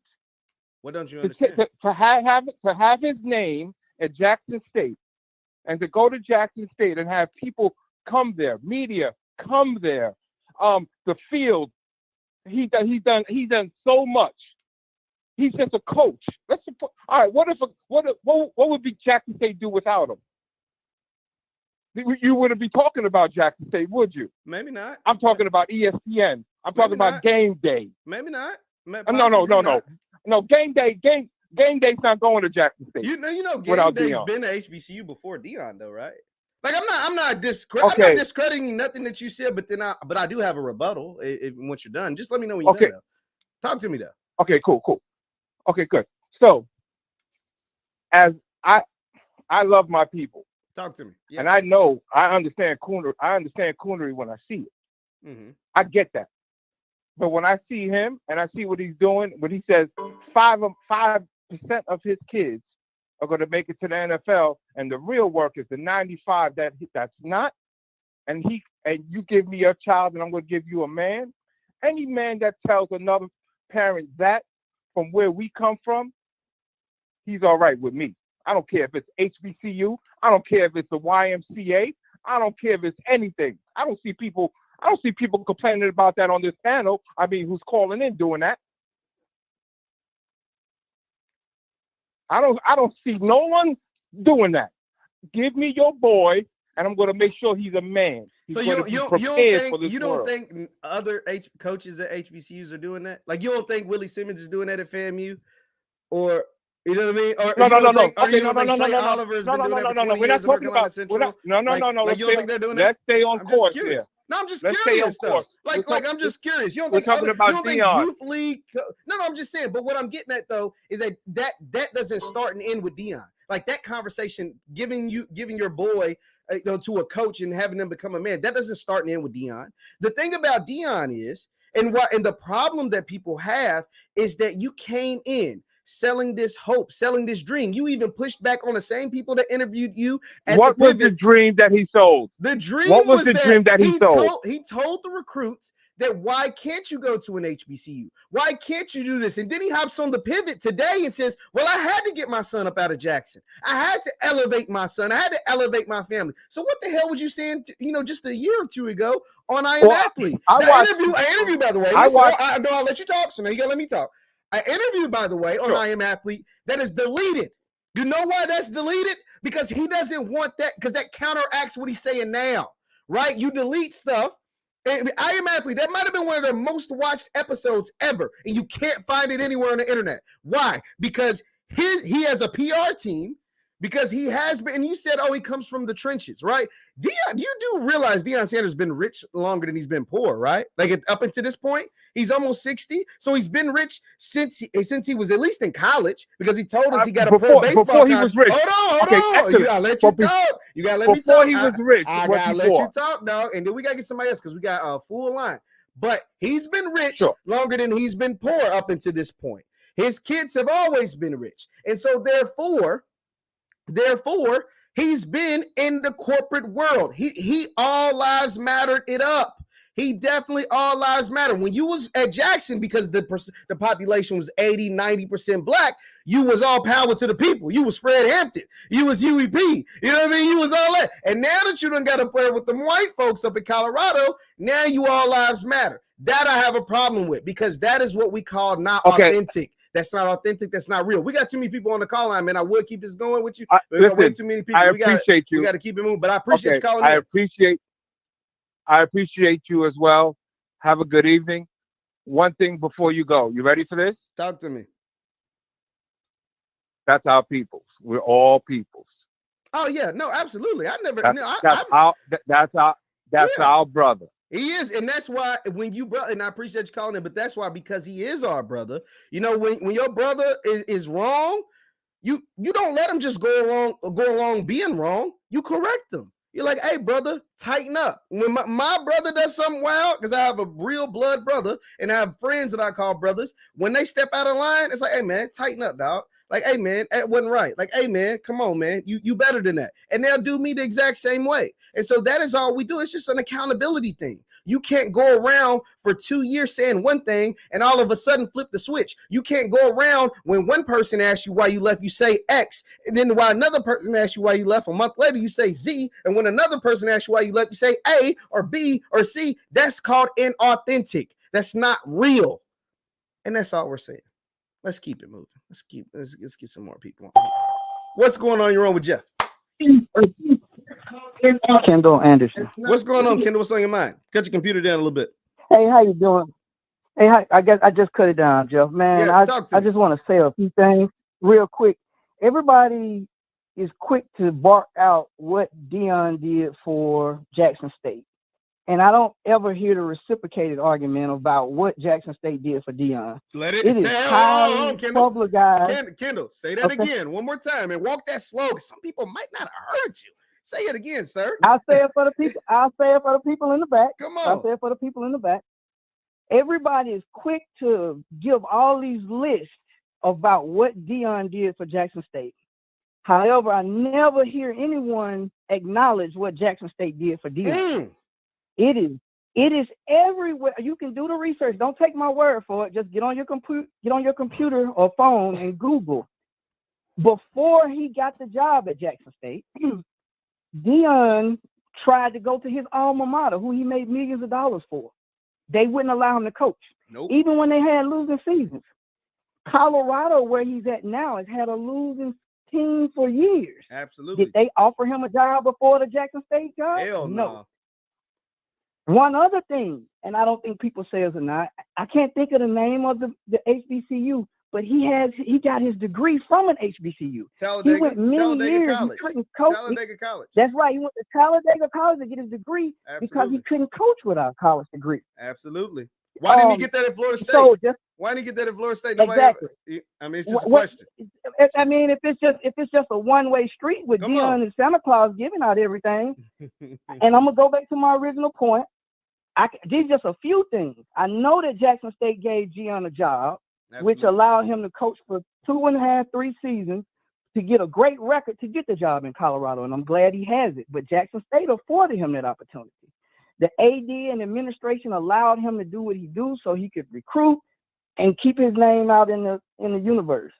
What don't you understand? To have his name at Jackson State, and to go to Jackson State and have people come there, media come there, the field. He's done so much. He's just a coach. All right. What would be Jackson State do without him? You wouldn't be talking about Jackson State, would you? Maybe not. I'm talking about ESPN. I'm talking about Game Day. Maybe not. No. Game Day's not going to Jackson State. You know, Game Day's been to HBCU before Deion, though, right? Like I'm not discrediting nothing that you said, but I do have a rebuttal. Once you're done, just let me know when you're done. Though. Talk to me though. Okay, cool. Okay, good. So, as I love my people. Talk to me. Yeah. And I understand coonery when I see it. Mm-hmm. I get that. But when I see him and I see what he's doing, when he says 5% of his kids are going to make it to the NFL, and the real work is the 95 that's not, and you give me a child and I'm going to give you a man. Any man that tells another parent that from where we come from, he's all right with me. I don't care if it's HBCU. I don't care if it's the YMCA. I don't care if it's anything. I don't see people complaining about that on this panel. I mean, who's calling in doing that? I don't see no one doing that. Give me your boy, and I'm going to make sure he's a man. He's so you don't think other coaches at HBCUs are doing that? Like, you don't think Willie Simmons is doing that at FAMU, or you know what I mean? Or no. Oliver has been doing that for 20 years in North Carolina Central? No. You don't think they're doing that? Let's stay on course here. No, I'm just Let's stay curious on though. course. Like I'm just curious. You don't we're think talking about you don't think Deion. youth league? No, I'm just saying. But what I'm getting at though is that doesn't start and end with Deion. Like that conversation, giving your boy to a coach and having them become a man, that doesn't start and end with Deion. The thing about Deion is, and the problem that people have is that you came in selling this hope, selling this dream. You even pushed back on the same people that interviewed you. What was the dream that he sold? The dream what was the dream that he sold? He told the recruits that why can't you go to an HBCU? Why can't you do this? And then he hops on the pivot today and says, well, I had to get my son up out of Jackson. I had to elevate my son. I had to elevate my family. So what the hell was you saying, just a year or two ago on I Am Athlete? I interview, by the way. I'll let you talk, so now you got to let me talk. I interviewed, by the way, on I Am Athlete that is deleted. You know why that's deleted? Because he doesn't want that, because that counteracts what he's saying now, right? You delete stuff. And I Am Athlete, that might have been one of their most watched episodes ever, and you can't find it anywhere on the internet. Why? Because he has a PR team, because he has been, and you said, he comes from the trenches, right? You do realize Deion Sanders has been rich longer than he's been poor, right? Like up until this point, he's almost 60. So he's been rich since he was at least in college, because he told us he got a pro baseball before he was rich. Hold on. You gotta let you talk. You gotta let me talk. Before he was rich. I gotta let you talk, dog. And then we gotta get somebody else, because we got a full line. But he's been rich longer than he's been poor up until this point. His kids have always been rich. And so therefore, he's been in the corporate world. He all lives mattered it up. He definitely all lives matter. When you was at Jackson, because the population was 80, 90% black, you was all power to the people. You was Fred Hampton. You was UEP. You know what I mean? You was all that. And now that you done got to play with them white folks up in Colorado, now you all lives matter. That I have a problem with, because that is what we call not authentic. That's not authentic. That's not real. We got too many people on the call line, man. I would keep this going with you. But way too many people. I appreciate you. We got to keep it moving. But I appreciate you calling in. I appreciate you as well. Have a good evening. One thing before you go. You ready for this? Talk to me. That's our peoples. We're all peoples. Oh yeah, no, absolutely. That's our brother. He is, and that's why when you and I appreciate you calling it, but that's why, because he is our brother. You know, when your brother is wrong, you don't let him just go along being wrong. You correct him. You're like, hey, brother, tighten up. When my brother does something wild, because I have a real blood brother and I have friends that I call brothers, when they step out of line, it's like, hey, man, tighten up, dog. Like, hey, man, that wasn't right. Like, hey, man, come on, man. You better than that. And they'll do me the exact same way. And so that is all we do. It's just an accountability thing. You can't go around for 2 years saying one thing and all of a sudden flip the switch. You can't go around when one person asks you why you left, you say X. And then while another person asks you why you left, a month later, you say Z. And when another person asks you why you left, you say A or B or C. That's called inauthentic. That's not real. And that's all we're saying. Let's keep it moving. Let's get some more people on. What's going on? You're on with Jeff. Kendall Anderson. What's going on, Kendall? What's on your mind? Cut your computer down a little bit. Hey, how you doing? Hey, I guess I just cut it down, Jeff. Man, I just want to say a few things real quick. Everybody is quick to bark out what Deion did for Jackson State. And I don't ever hear the reciprocated argument about what Jackson State did for Deion. It is highly publicized. Kendall, say that again one more time and walk that slow, because some people might not have heard you. Say it again, sir. I'll say it for the people. I'll say it for the people in the back. Come on. I'll say it for the people in the back. Everybody is quick to give all these lists about what Deion did for Jackson State. However, I never hear anyone acknowledge what Jackson State did for Deion. It is everywhere. You can do the research. Don't take my word for it. Just get on your computer or phone and Google. Before he got the job at Jackson State, Deion tried to go to his alma mater, who he made millions of dollars for. They wouldn't allow him to coach. Nope. Even when they had losing seasons. Colorado, where he's at now, has had a losing team for years. Absolutely. Did they offer him a job before the Jackson State job? Hell no. One other thing, and I don't think people say it or not, I can't think of the name of the HBCU, but he got his degree from an HBCU. Talladega, he went many years. College. He couldn't coach. Talladega College. That's right. He went to Talladega College to get his degree because he couldn't coach without a college degree. Absolutely. Why didn't he get that at Florida State? So why didn't he get that at Florida State? Exactly. I mean, it's just a question. I mean, if it's just a one-way street with Deion and Santa Claus giving out everything, and I'm gonna go back to my original point. These just a few things. I know that Jackson State gave Deion a job, which allowed him to coach for 2.5, 3 seasons to get a great record to get the job in Colorado, and I'm glad he has it. But Jackson State afforded him that opportunity. The AD and administration allowed him to do what he do so he could recruit and keep his name out in the universe.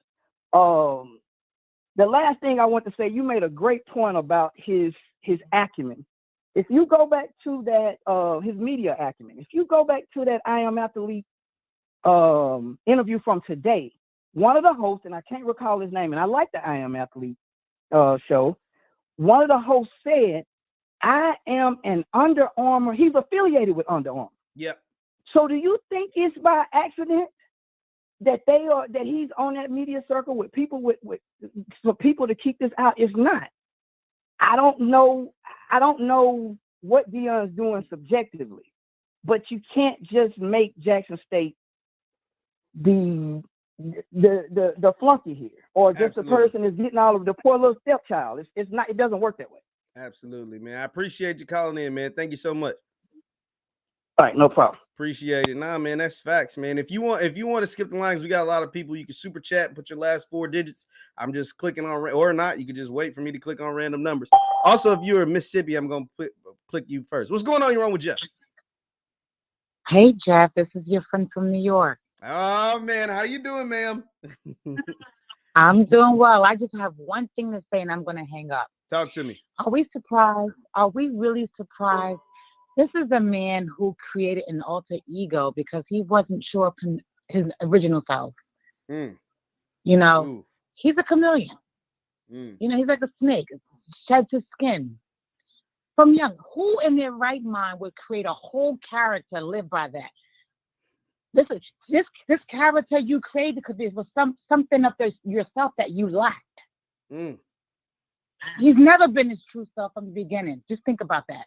The last thing I want to say, you made a great point about his acumen. If you go back to that, his media acumen, if you go back to that I Am Athlete interview from today, one of the hosts, and I can't recall his name, and I like the I Am Athlete show, one of the hosts said, I am an Under Armour. He's affiliated with Under Armour. Yep. So do you think it's by accident that he's on that media circle with people for people to keep this out? It's not. I don't know what Deion's doing subjectively, but you can't just make Jackson State the flunky here, or just the person that's getting all of the poor little stepchild. It's not. It doesn't work that way. Absolutely, man. I appreciate you calling in, man. Thank you so much. All right, no problem. Appreciate it. Nah, man, that's facts, man. If you want to skip the lines, we got a lot of people. You can super chat and put your last 4 digits. I'm just clicking on, or not. You can just wait for me to click on random numbers. Also, if you're in Mississippi, I'm gonna click you first. What's going on? You're on with Jeff. Hey, Jeff. This is your friend from New York. Oh man, how you doing, ma'am? I'm doing well. I just have one thing to say, and I'm gonna hang up. Talk to me. Are we surprised? Are we really surprised? This is a man who created an alter ego because he wasn't sure of his original self. You know, he's a chameleon. You know, he's like a snake, sheds his skin. From young, who in their right mind would create a whole character, live by that? This character you created because there was something of yourself that you lacked. He's never been his true self from the beginning. Just think about that.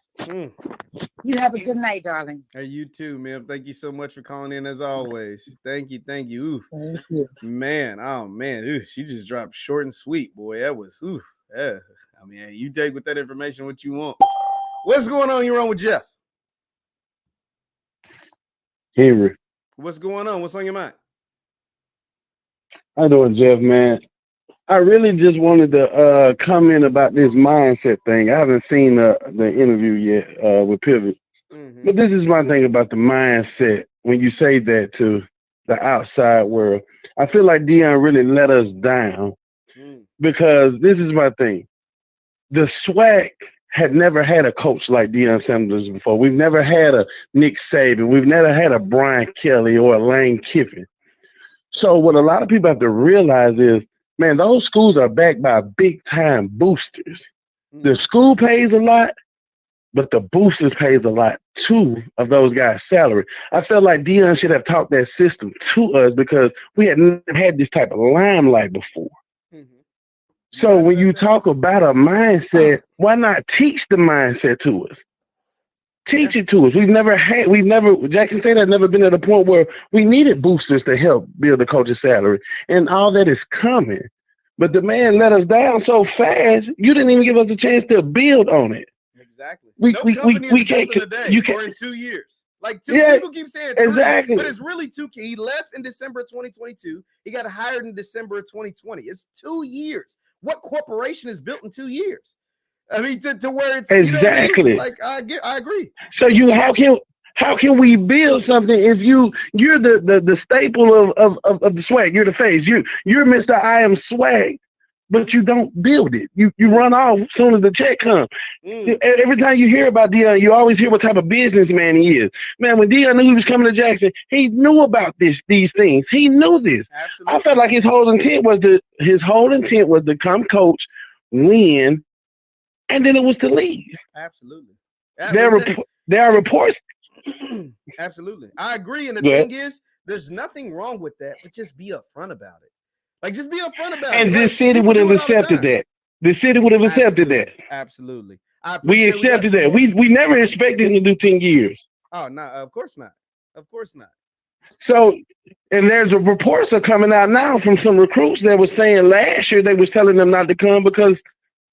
You have a good night, darling. Hey, you too, man. Thank you so much for calling in as always. Thank you. Ooh. Thank you. Man, oh man, ooh, she just dropped short and sweet, boy. That was yeah. I mean, you take with that information what you want. What's going on? You're on with Jeff. Henry. What's going on? What's on your mind? How you doing, Jeff, man? I really just wanted to comment about this mindset thing. I haven't seen the interview yet with Pivot. But this is my thing about the mindset when you say that to the outside world. I feel like Deion really let us down because this is my thing. The SWAC had never had a coach like Deion Sanders before. We've never had a Nick Saban. We've never had a Brian Kelly or a Lane Kiffin. So what a lot of people have to realize is, man, those schools are backed by big-time boosters. The school pays a lot, but the boosters pays a lot too of those guys' salary. I felt like Deion should have taught that system to us because we had never had this type of limelight before. So when you talk about a mindset, why not teach the mindset to us? Teach it to us. Jackson State has never been at a point where we needed boosters to help build the coach's salary. And all that is coming. But the man let us down so fast, you didn't even give us a chance to build on it. Exactly. We can't in a day or in 2 years. Like people keep saying 3, exactly, but it's really 2. He left in December of 2022. He got hired in December of 2020. It's 2 years. What corporation is built in 2 years? I mean, to where it's exactly. You know what I mean? Like I agree. So how can we build something if you're the staple of the swag? You're the face. You're Mr. I Am Swag, but you don't build it. You run off as soon as the check comes. Every time you hear about Deion, you always hear what type of businessman he is. Man, when Deion knew he was coming to Jackson, he knew about these things. He knew this. Absolutely. I felt like his whole intent was to come coach, win, and then it was to leave. Absolutely. There are reports. Absolutely. I agree. And the thing is, There's nothing wrong with that, but just be upfront about it. Like, just be upfront about and it. this Like, city people would have do it all the accepted time. that. The city would have accepted that. Absolutely. I We appreciate accepted got that. some more- We never expected him to do 10 years. Oh, no, of course not. Of course not. So, and there's a reports are coming out now from some recruits that was saying last year they was telling them not to come because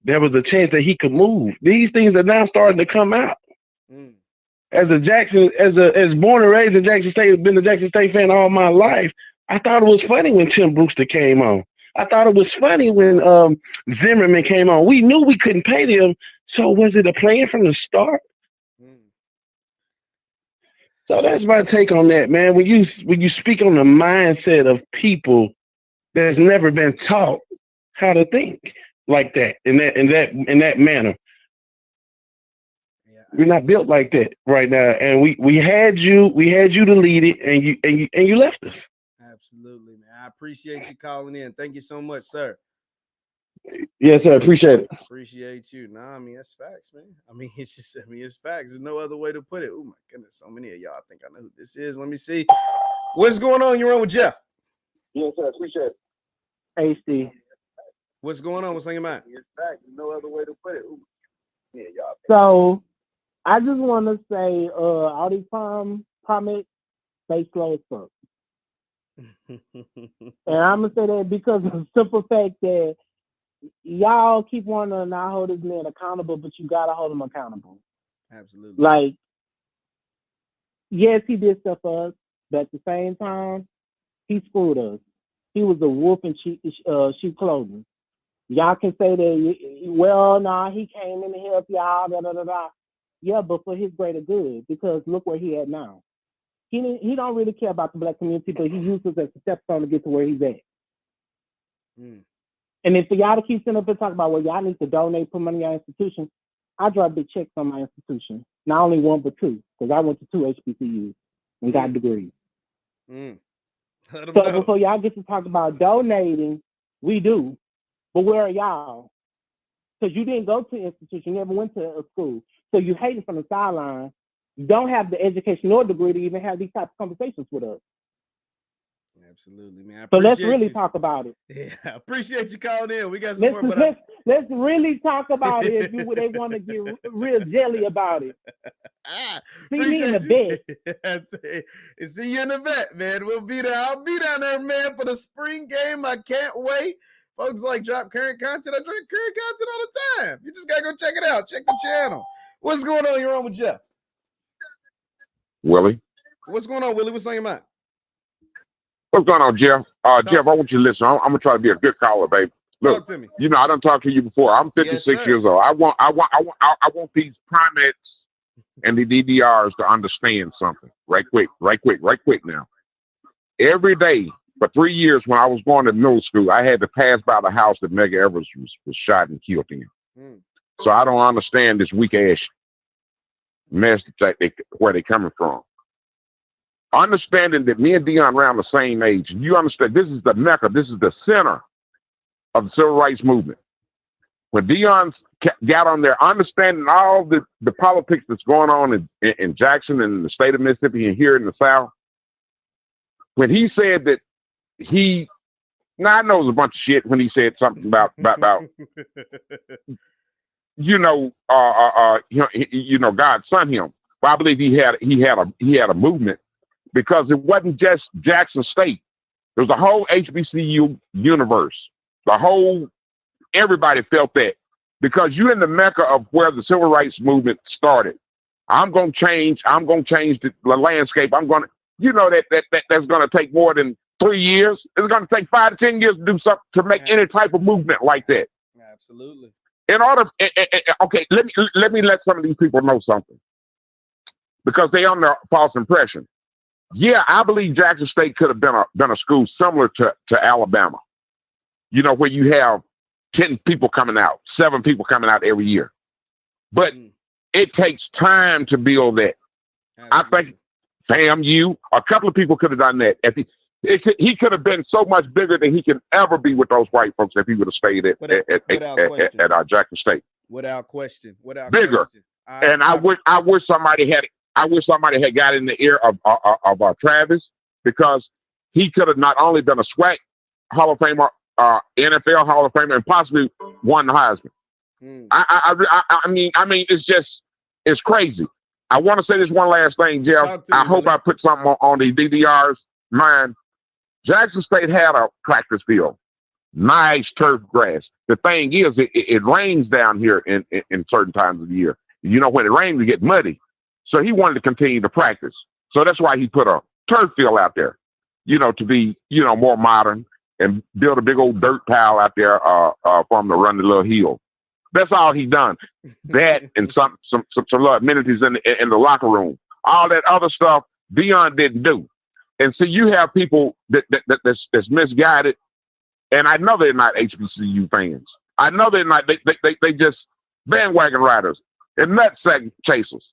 there was a chance that he could move. These things are now starting to come out. Mm. As born and raised in Jackson State, been a Jackson State fan all my life. I thought it was funny when Tim Brewster came on. I thought it was funny when Zimmerman came on. We knew we couldn't pay them, so was it a plan from the start? Mm. So that's my take on that, man. When you speak on the mindset of people that's never been taught how to think like that in that manner. Yeah, we're not built like that right now, and we had you to lead it, and you left us. Absolutely, man. I appreciate you calling in. Thank you so much, sir. Yes, sir. Appreciate it. Appreciate you. Nah, I mean, that's facts, man. I mean, it's facts. There's no other way to put it. Oh my goodness, so many of y'all think I know who this is. Let me see. What's going on? You're on with Jeff. Yes, sir. Appreciate it. Hey, Steve. What's going on? What's on your mind? It's facts. There's no other way to put it. Yeah, y'all. So I just want to say, all these comments, stay slow as fuck. And I'm gonna say that because of the simple fact that y'all keep wanting to not hold this man accountable, but you gotta hold him accountable. Absolutely. Like, yes, he did stuff for us, but at the same time, he screwed us. He was a wolf in sheep clothing. Y'all can say that, well, nah, he came in to help y'all, da da da da. Yeah, but for his greater good, because look where he at now. He don't really care about the black community, but he uses us as a stepstone to get to where he's at. Mm. And if y'all to keep sitting up and talk about, well, y'all need to donate, put money in your institution, I drop big checks on my institution. Not only one, but two, because I went to 2 HBCUs and got degrees. Mm. So before y'all get to talk about donating, we do. But where are y'all? Because you didn't go to an institution, you never went to a school. So you hating from the sideline. You don't have the education or degree to even have these types of conversations with us. Absolutely, man. So let's really talk about it. Yeah, I appreciate you calling in. We got some more. Let's really talk about it if they want to get real jelly about it. See me in the vet. See you in the vet, man. We'll be there. I'll be down there, man, for the spring game. I can't wait. Folks like drop current content. I drop current content all the time. You just got to go check it out. Check the channel. What's going on? You're on with Jeff. Willie. What's going on, Willie? What's on your mind? What's going on, Jeff? Jeff, I want you to listen. I'm gonna try to be a good caller, baby. Look, talk to me. You know, I done talked to you before. I'm 56 years old. I want these primates and the DDRs to understand something right quick now. Every day for 3 years when I was going to middle school, I had to pass by the house that Medgar Evers was shot and killed in. So I don't understand this weak ass mess where they coming from. Understanding that me and Deion around the same age, and you understand this is the Mecca, this is the center of the civil rights movement. When Deion got on there, understanding all the politics that's going on in Jackson and the state of Mississippi and here in the South, when he said that I know it was a bunch of shit when he said something about God sent him. Well, I believe he had a movement. Because it wasn't just Jackson State. There was a whole HBCU universe. Everybody felt that. Because you're in the Mecca of where the civil rights movement started. I'm going to change the landscape. That's going to take more than 3 years. It's going to take 5 to 10 years to do something, to make any type of movement like that. Absolutely. Okay, let me let some of these people know something. Because they under false impression. Yeah, I believe Jackson State could have been a school similar to Alabama. You know, where you have 10 people coming out, 7 people coming out every year. But it takes time to build that. Absolutely. I think FAMU, a couple of people could have done that. He could have been so much bigger than he can ever be with those white folks if he would have stayed at Jackson State. Without question. Bigger. I wish somebody had got in the ear of Travis because he could have not only been a SWAC Hall of Famer, NFL Hall of Famer, and possibly won the Heisman. I mean, it's crazy. I want to say this one last thing, Jeff. I hope I put something on the DDR's mind. Jackson State had a practice field, nice turf grass. The thing is, it rains down here in certain times of the year. You know, when it rains, it gets muddy. So he wanted to continue to practice. So that's why he put a turf field out there, you know, to be, you know, more modern, and build a big old dirt pile out there for him to run the little hill. That's all he done. That and some little amenities in the locker room. All that other stuff Deion didn't do. And so you have people that's misguided, and I know they're not HBCU fans. I know they're not. They just bandwagon riders and nutsack chasers.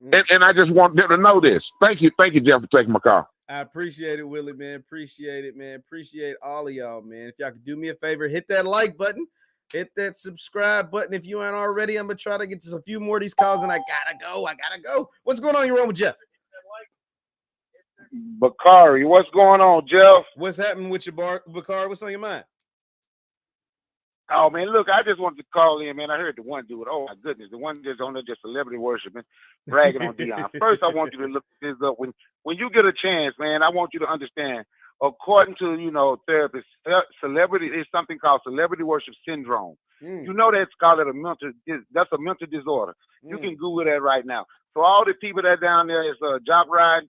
And I just want them to know this. Thank you, Jeff, for taking my call. I appreciate it, Willie, man. Appreciate it, man. Appreciate all of y'all, man. If y'all could do me a favor, hit that like button, hit that subscribe button. If you ain't already, I'm gonna try to get to a few more of these calls, and I gotta go. What's going on? You're on with Jeff. Bakari, what's going on, Jeff? What's happening with your Bakari? What's on your mind? Oh man, look, I just wanted to call in, man. I heard the one dude. Oh my goodness, the one that's on there just celebrity worshiping, bragging on Deion. First, I want you to look this up. When you get a chance, man, I want you to understand. According to therapists, celebrity is something called celebrity worship syndrome. You know that's called a mental disorder. You can Google that right now. So all the people that down there is job riding.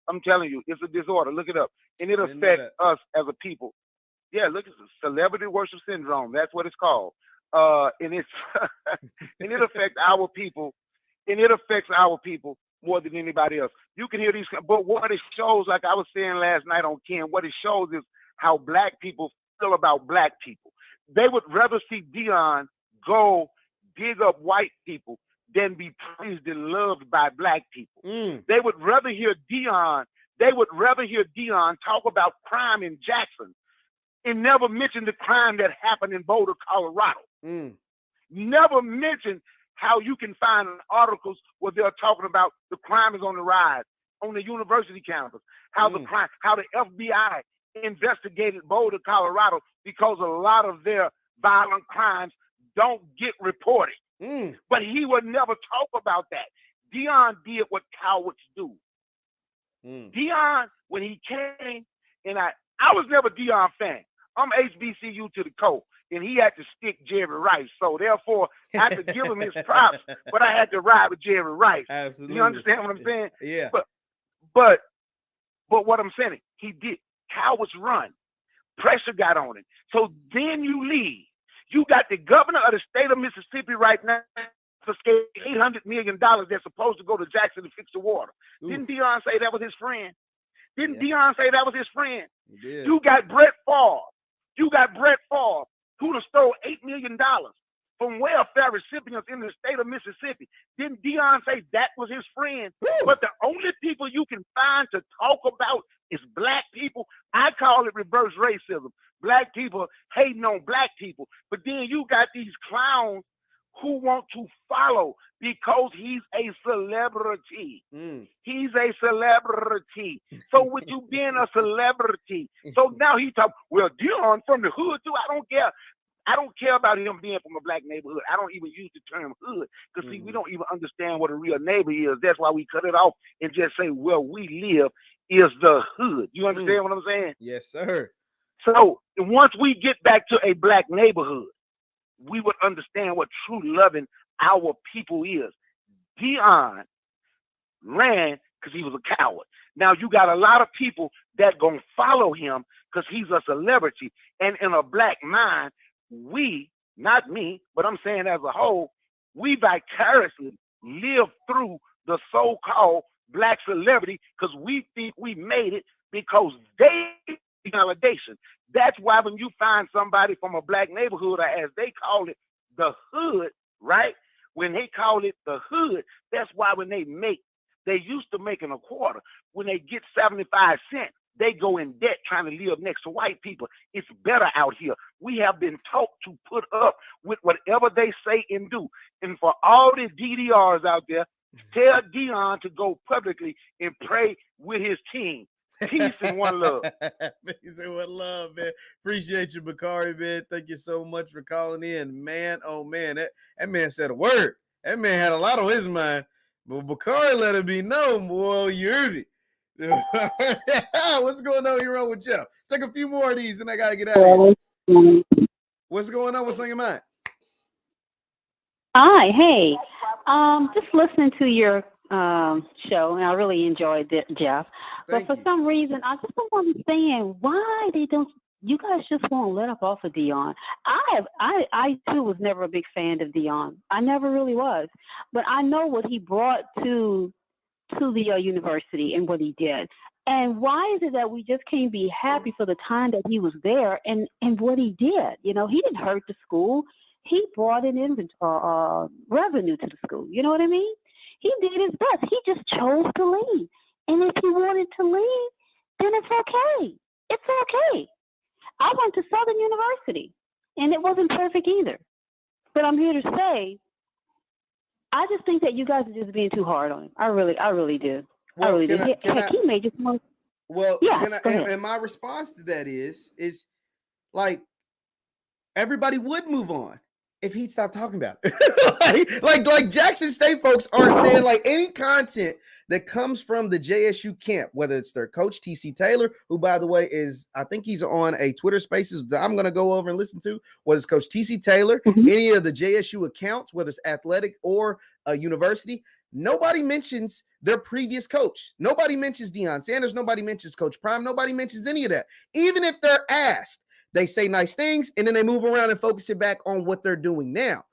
I'm telling you, it's a disorder. Look it up, and it affects us as a people. Yeah, look, it's a celebrity worship syndrome. That's what it's called. And it's and it affects our people, and it affects our people more than anybody else. You can hear these, but what it shows, like I was saying last night on Ken, what it shows is how black people feel about black people. They would rather see Deion go dig up white people than be praised and loved by black people. They would rather hear Deion. They would rather hear Deion talk about crime in Jackson and never mention the crime that happened in Boulder, Colorado. Never mention how you can find articles where they're talking about the crime is on the rise on the university campus, how the FBI investigated Boulder, Colorado, because a lot of their violent crimes don't get reported. But he would never talk about that. Deion did what cowards do. Deion, when he came, and I was never Deion fan. I'm HBCU to the core, and he had to stick Jerry Rice. So therefore, I had to give him his props, but I had to ride with Jerry Rice. Absolutely. You understand what I'm saying? Yeah. But what I'm saying, he did. Cowards run. Pressure got on him. So then you leave. You got the governor of the state of Mississippi right now for $800 million that's supposed to go to Jackson to fix the water. Didn't Deion say that was his friend? Didn't Deion say that was his friend? You got Brett Favre. You got Brett Favre, who done stole $8 million from welfare recipients in the state of Mississippi. Didn't Deion say that was his friend? But the only people you can find to talk about is black people. I call it reverse racism. Black people hating on black people. But then you got these clowns who want to follow because he's a celebrity. He's a celebrity. So with you being a celebrity, so now he talk, well, Deion from the hood too. I don't care. I don't care about him being from a black neighborhood. I don't even use the term hood because see, we don't even understand what a real neighbor is. That's why we cut it off and just say, where we live is the hood. You understand what I'm saying? Yes, sir. So once we get back to a black neighborhood, we would understand what true loving our people is. Deion ran because he was a coward. Now you got a lot of people that gonna follow him because he's a celebrity. And in a black mind, we, not me, but I'm saying as a whole, we vicariously live through the so-called black celebrity because we think we made it because they validation. That's why when you find somebody from a black neighborhood, or as they call it, the hood, right? When they call it the hood, that's why when they used to making a quarter. When they get 75 cents, they go in debt trying to live next to white people. It's better out here. We have been taught to put up with whatever they say and do. And for all the DDRs out there, tell Deion to go publicly and pray with his team. Peace and one love. Peace and one love, man. Appreciate you, Bakari, man. Thank you so much for calling in, man. Oh man, that man said a word. That man had a lot on his mind, but Bakari let it be known, boy. You heard me. What's going on here with Jeff? Take a few more of these, and I gotta get out of here. What's going on? What's on your mind? Hi, hey. Just listening to your show, and I really enjoyed it, Jeff. But for some reason, I just don't understand why you guys just won't let up off of Deion. I too was never a big fan of Deion. I never really was. But I know what he brought to the university and what he did. And why is it that we just can't be happy for the time that he was there and what he did? You know, he didn't hurt the school. He brought in revenue to the school. You know what I mean? He did his best. He just chose to leave. And if he wanted to leave, then it's okay. It's okay. I went to Southern University, and it wasn't perfect either. But I'm here to say, I just think that you guys are just being too hard on him. I really do. Well, I really do. He made just one. Well, yeah, and my response to that is like everybody would move on if he'd stop talking about it. like Jackson State folks aren't saying like any content that comes from the JSU camp, whether it's their coach TC Taylor, who by the way I think he's on a Twitter Spaces that I'm going to go over and listen to, whether it's Coach TC Taylor, any of the JSU accounts, whether it's athletic or university. Nobody mentions their previous coach. Nobody mentions Deion Sanders. Nobody mentions Coach Prime. Nobody mentions any of that. Even if they're asked, they say nice things, and then they move around and focus it back on what they're doing now.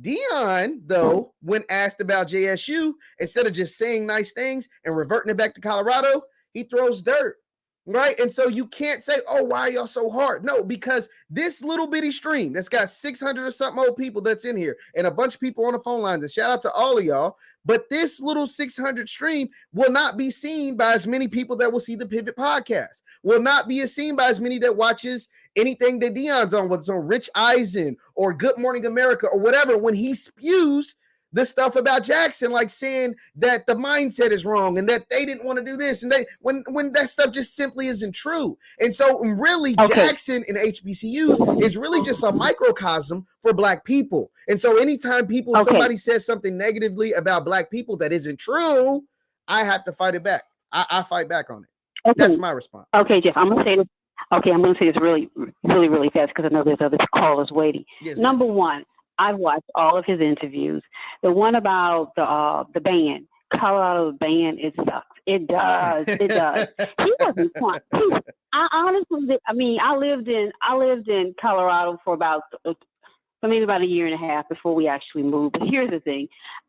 Deion, though, when asked about JSU, instead of just saying nice things and reverting it back to Colorado, he throws dirt, right? And so you can't say, oh, why are y'all so hard? No, because this little bitty stream that's got 600 or something old people that's in here and a bunch of people on the phone lines, and shout out to all of y'all, but this little 600 stream will not be seen by as many people that will see the Pivot podcast, will not be seen by as many that watches anything that Deion's on, whether it's on Rich Eisen or Good Morning America or whatever, when he spews the stuff about Jackson, like saying that the mindset is wrong and that they didn't want to do this, and they when that stuff just simply isn't true. And so really Jackson and HBCUs is really just a microcosm for Black people. And so anytime somebody says something negatively about Black people that isn't true, I have to fight it back. I fight back on it. That's my response. Okay, Jeff, I'm gonna say this. Okay, I'm gonna say this really, really, really fast because I know there's other callers waiting. Yes, Number one, I've watched all of his interviews. The one about the ban, Colorado ban, it sucks. It does. It does. He wasn't trying. I honestly, I mean, I lived in Colorado for maybe about a year and a half before we actually moved. But here's the thing: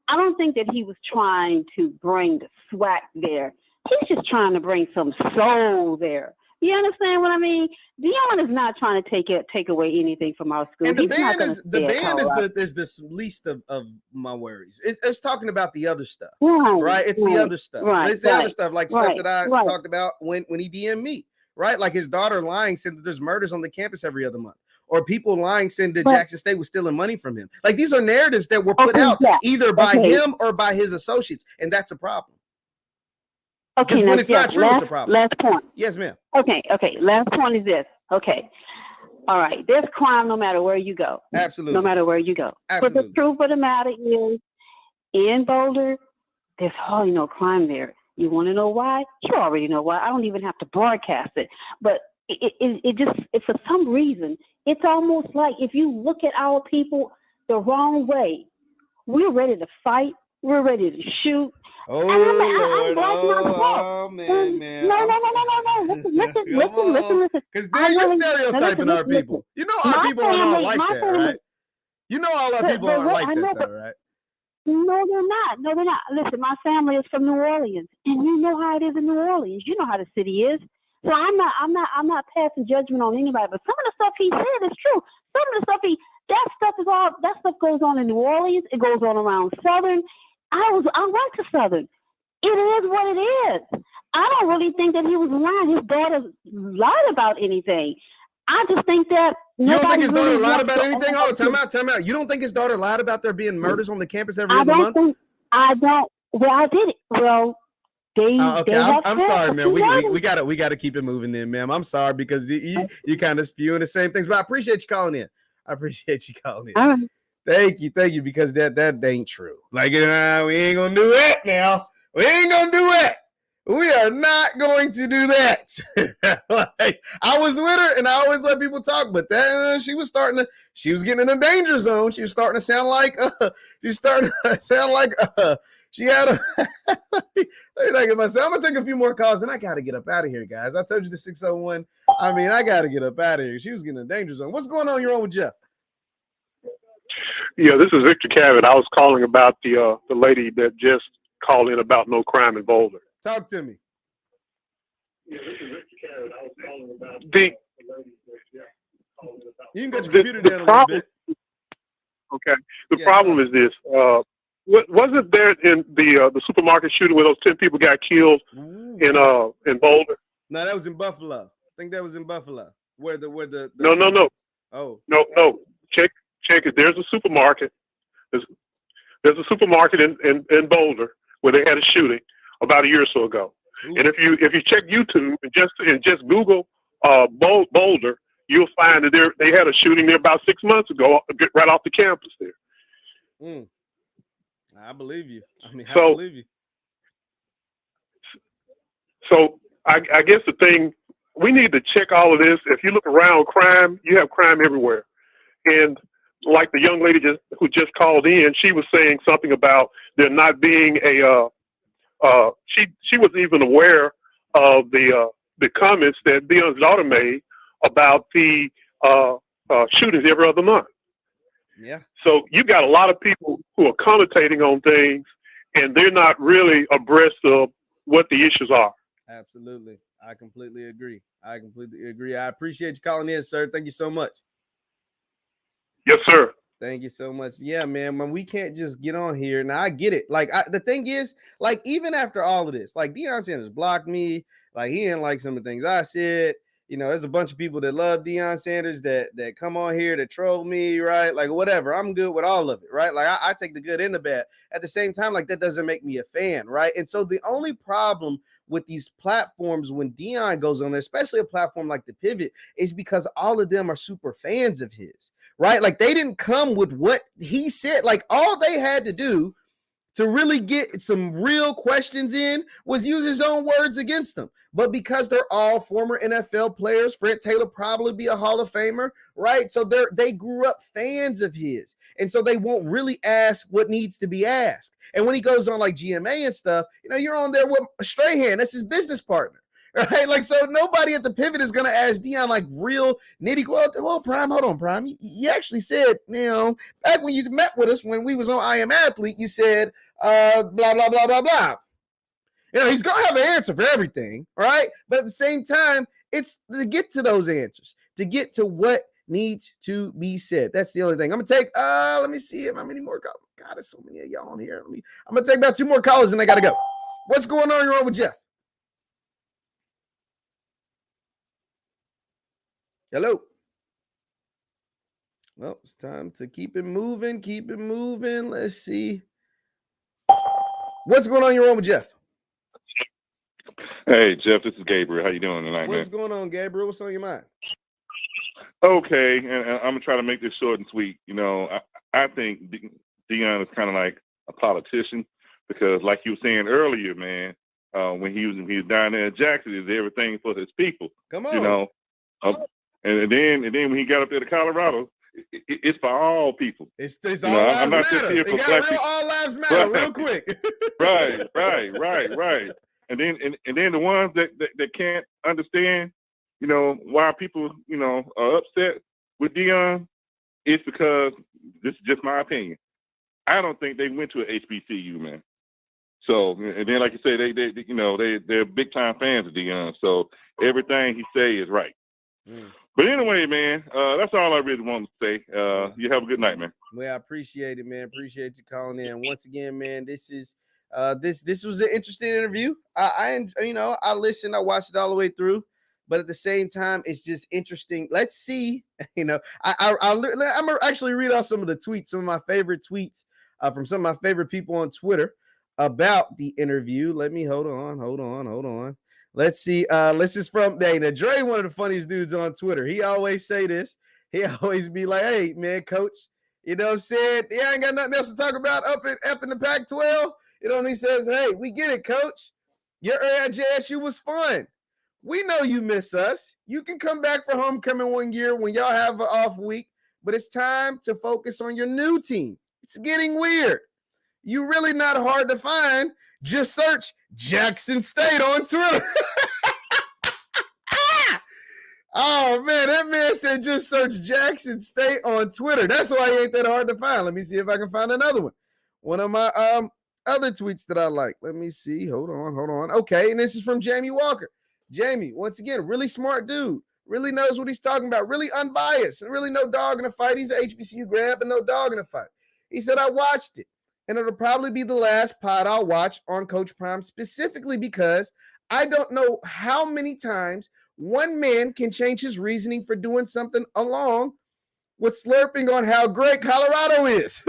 I don't think that he was trying to bring the swag there. He's just trying to bring some soul there. You understand what I mean? Deion is not trying to take away anything from our school. And the band is the least of my worries. It's talking about the other stuff, right? It's the other stuff. It's the other stuff, like stuff that I talked about when he DM'd me, right? Like his daughter lying, saying that there's murders on the campus every other month, or people lying, saying that Jackson State was stealing money from him. Like these are narratives that were put out either by him or by his associates, and that's a problem. Okay, when it's not true, it's a problem. Last point. Yes, ma'am. Okay. Last point is this. Okay. All right. There's crime no matter where you go. Absolutely. No matter where you go. Absolutely. But the truth of the matter is, in Boulder, there's hardly no crime there. You want to know why? You already know why. I don't even have to broadcast it. But it just for some reason, it's almost like if you look at our people the wrong way, we're ready to fight. We're ready to shoot. Oh, Lord. Man. No. Listen. Because then you're stereotyping our people. You know our people are not like that, right? You know all our people aren't like that, though, right? No, they're not. Listen, my family is from New Orleans, and you know how it is in New Orleans. You know how the city is. So I'm not passing judgment on anybody. But some of the stuff he said is true. Some of the stuff that stuff goes on in New Orleans. It goes on around Southern. I went to Southern. It is what it is. I don't really think that he was lying. His daughter lied about anything. I just think that you don't think his daughter lied about anything? Oh, time out. You don't think his daughter lied about there being murders on the campus every other month? I don't. Well, I did it. Well, I'm sorry, man. We gotta keep it moving then, ma'am. I'm sorry because you kind of spewing the same things, but I appreciate you calling in. All right. Thank you, because that ain't true. Like, we ain't gonna do it now. We ain't gonna do it. We are not going to do that. Like, I was with her, and I always let people talk, but then she was getting in a danger zone. She was starting to sound like, she had a. Like if I say, I'm gonna take a few more calls, and I gotta get up out of here, guys. I told you the 601. I gotta get up out of here. She was getting in a danger zone. What's going on? You're on with Jeff. Yeah, this is Victor Cavett. I was calling about the lady that just called in about no crime in Boulder. Talk to me. Yeah, this is Victor Cavett. I was calling about the lady that just called in about. You can get your computer down a little bit. Okay. The problem is this. Wasn't there in the supermarket shooting where those 10 people got killed in Boulder? No, that was in Buffalo. I think that was in Buffalo. Where the No. Oh. No. Check it. There's a supermarket. There's a supermarket in Boulder where they had a shooting about a year or so ago. Ooh. And if you check YouTube and just Google Boulder, you'll find that they had a shooting there about 6 months ago, right off the campus there. Mm. I believe you. I believe you. So I guess the thing, we need to check all of this. If you look around crime, you have crime everywhere. And like the young lady who just called in, she was saying something about there not being she wasn't even aware of the comments that Deion's daughter made about the shootings every other month. Yeah. So you got a lot of people who are commentating on things, and they're not really abreast of what the issues are. Absolutely. I completely agree. I appreciate you calling in, sir. Thank you so much. Yes, sir. Thank you so much. Yeah, man, we can't just get on here. Now, I get it. Like, the thing is, like, even after all of this, like, Deion Sanders blocked me. Like, he didn't like some of the things I said. You know, there's a bunch of people that love Deion Sanders that come on here to troll me, right? Like, whatever. I'm good with all of it, right? Like, I take the good and the bad. At the same time, like, that doesn't make me a fan, right? And so the only problem with these platforms when Deion goes on there, especially a platform like The Pivot, is because all of them are super fans of his, right? Like, they didn't come with what he said. Like, all they had to do to really get some real questions in was use his own words against them. But because they're all former NFL players, Fred Taylor probably be a Hall of Famer, right? So they grew up fans of his. And so they won't really ask what needs to be asked. And when he goes on like GMA and stuff, you know, you're on there with Strahan. That's his business partner. Right, like, so nobody at The Pivot is going to ask Deion like real nitty. Well, Prime, hold on, Prime. You actually said, you know, back when you met with us when we was on I Am Athlete, you said, blah, blah, blah, blah, blah. You know, he's going to have an answer for everything, right? But at the same time, it's to get to those answers, to get to what needs to be said. That's the only thing. I'm going to take, let me see how many more calls. God, there's so many of y'all on here. I'm going to take about 2 more callers and I got to go. What's going on? You're on with Jeff. Hello. Well, it's time to keep it moving. Let's see. What's going on? You're on with Jeff. Hey, Jeff, this is Gabriel. How you doing tonight, man? What's going on, Gabriel? What's on your mind? Okay, and I'm going to try to make this short and sweet. You know, I think Deion is kind of like a politician because like you were saying earlier, man, when he was down there in Jackson, is everything for his people. Come on. You know, and then when he got up there to Colorado, it's for all people. It's all lives matter. They got real all lives matter real quick. Right. And then the ones that can't understand, you know, why people, you know, are upset with Deion, it's because this is just my opinion. I don't think they went to an HBCU, man. So, and then like you say, they're big time fans of Deion. So everything he say is right. Mm. But anyway, man, that's all I really want to say. You have a good night, man. Well, I appreciate it, man. Appreciate you calling in. Once again, man, this is this was an interesting interview. I listened, I watched it all the way through, but at the same time, it's just interesting. Let's see, you know, I'm gonna actually read off some of the tweets, some of my favorite tweets from some of my favorite people on Twitter. about the interview. Let me hold on. Let's see. This is from Dre, one of the funniest dudes on Twitter. He always say this. He always be like, "Hey, man, coach, you know what I'm saying? Yeah, I ain't got nothing else to talk about up in the Pac-12." You know, and he says, "Hey, we get it, coach. Your at JSU was fun. We know you miss us. You can come back for homecoming one year when y'all have an off week, but it's time to focus on your new team. It's getting weird. You really not hard to find. Just search Jackson State on Twitter." Oh, man, that man said just search Jackson State on Twitter. That's why he ain't that hard to find. Let me see if I can find another one. One of my other tweets that I like. Let me see. Hold on. Okay, and this is from Jamie Walker. Jamie, once again, really smart dude. Really knows what he's talking about. Really unbiased and really no dog in the fight. He's an HBCU grad, but no dog in the fight. He said, "I watched it, and it'll probably be the last pod I'll watch on Coach Prime, specifically because I don't know how many times one man can change his reasoning for doing something along with slurping on how great Colorado is."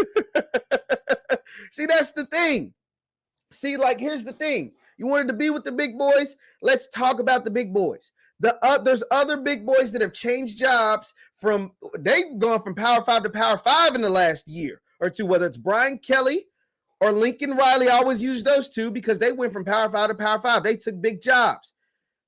See, that's the thing. See, like, here's the thing. You wanted to be with the big boys? Let's talk about the big boys. There's other big boys that have changed jobs they've gone from Power 5 to Power 5 in the last year or two, whether it's Brian Kelly or Lincoln Riley. I always use those two because they went from Power 5 to Power 5. They took big jobs.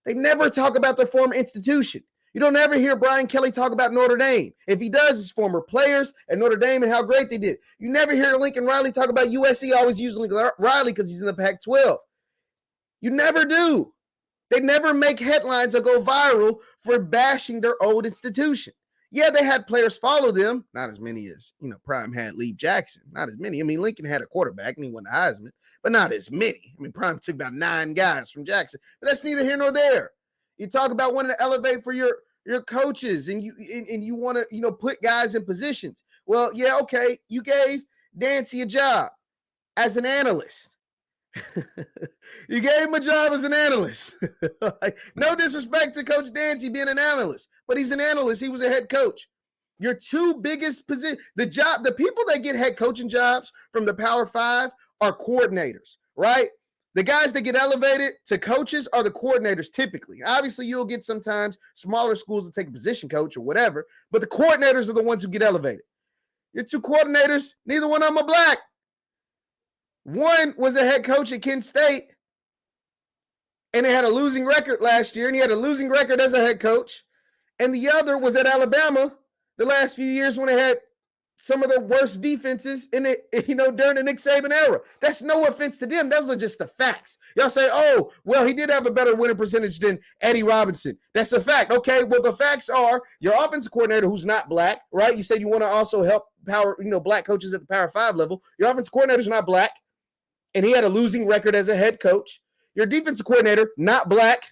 They never talk about their former institution. You don't ever hear Brian Kelly talk about Notre Dame. If he does, it's former players at Notre Dame and how great they did. You never hear Lincoln Riley talk about USC. Always use Lincoln Riley because he's in the Pac-12. You never do. They never make headlines or go viral for bashing their old institution. Yeah, they had players follow them. Not as many as, Prime had leave Jackson. Not as many. I mean, Lincoln had a quarterback and he won the Heisman, but not as many. I mean, Prime took about 9 guys from Jackson, but that's neither here nor there. You talk about wanting to elevate for your coaches and you want to, put guys in positions. Well, yeah, okay. You gave Dancy a job as an analyst. You gave him a job as an analyst. No disrespect to Coach Dancy being an analyst, but he's an analyst. He was a head coach. Your two biggest positions, the people that get head coaching jobs from the Power 5 are coordinators, right? The guys that get elevated to coaches are the coordinators typically. Obviously, you'll get sometimes smaller schools that take a position coach or whatever, but the coordinators are the ones who get elevated. Your two coordinators, neither one of them are black. One was a head coach at Kent State, and they had a losing record last year, and he had a losing record as a head coach. And the other was at Alabama the last few years when they had some of the worst defenses in it, during the Nick Saban era. That's no offense to them. Those are just the facts. Y'all say, "Oh, well, he did have a better winning percentage than Eddie Robinson." That's a fact. Okay, well, the facts are your offensive coordinator, who's not black, right? You said you want to also help black coaches at the Power 5 level. Your offensive coordinator's not black, and he had a losing record as a head coach. Your defensive coordinator, not black,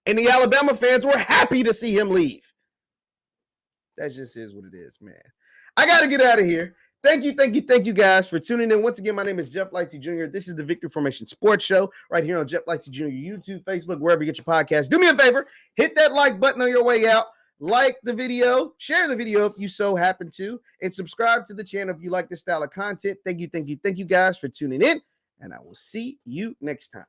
and the Alabama fans were happy to see him leave. That just is what it is, man. I got to get out of here. Thank you guys for tuning in. Once again, my name is Jeff Lightsy Jr. This is the Victory Formation Sports Show right here on Jeff Lightsy Jr. YouTube, Facebook, wherever you get your podcast. Do me a favor, hit that like button on your way out. Like the video, share the video if you so happen to, and subscribe to the channel if you like this style of content. Thank you guys for tuning in, and I will see you next time.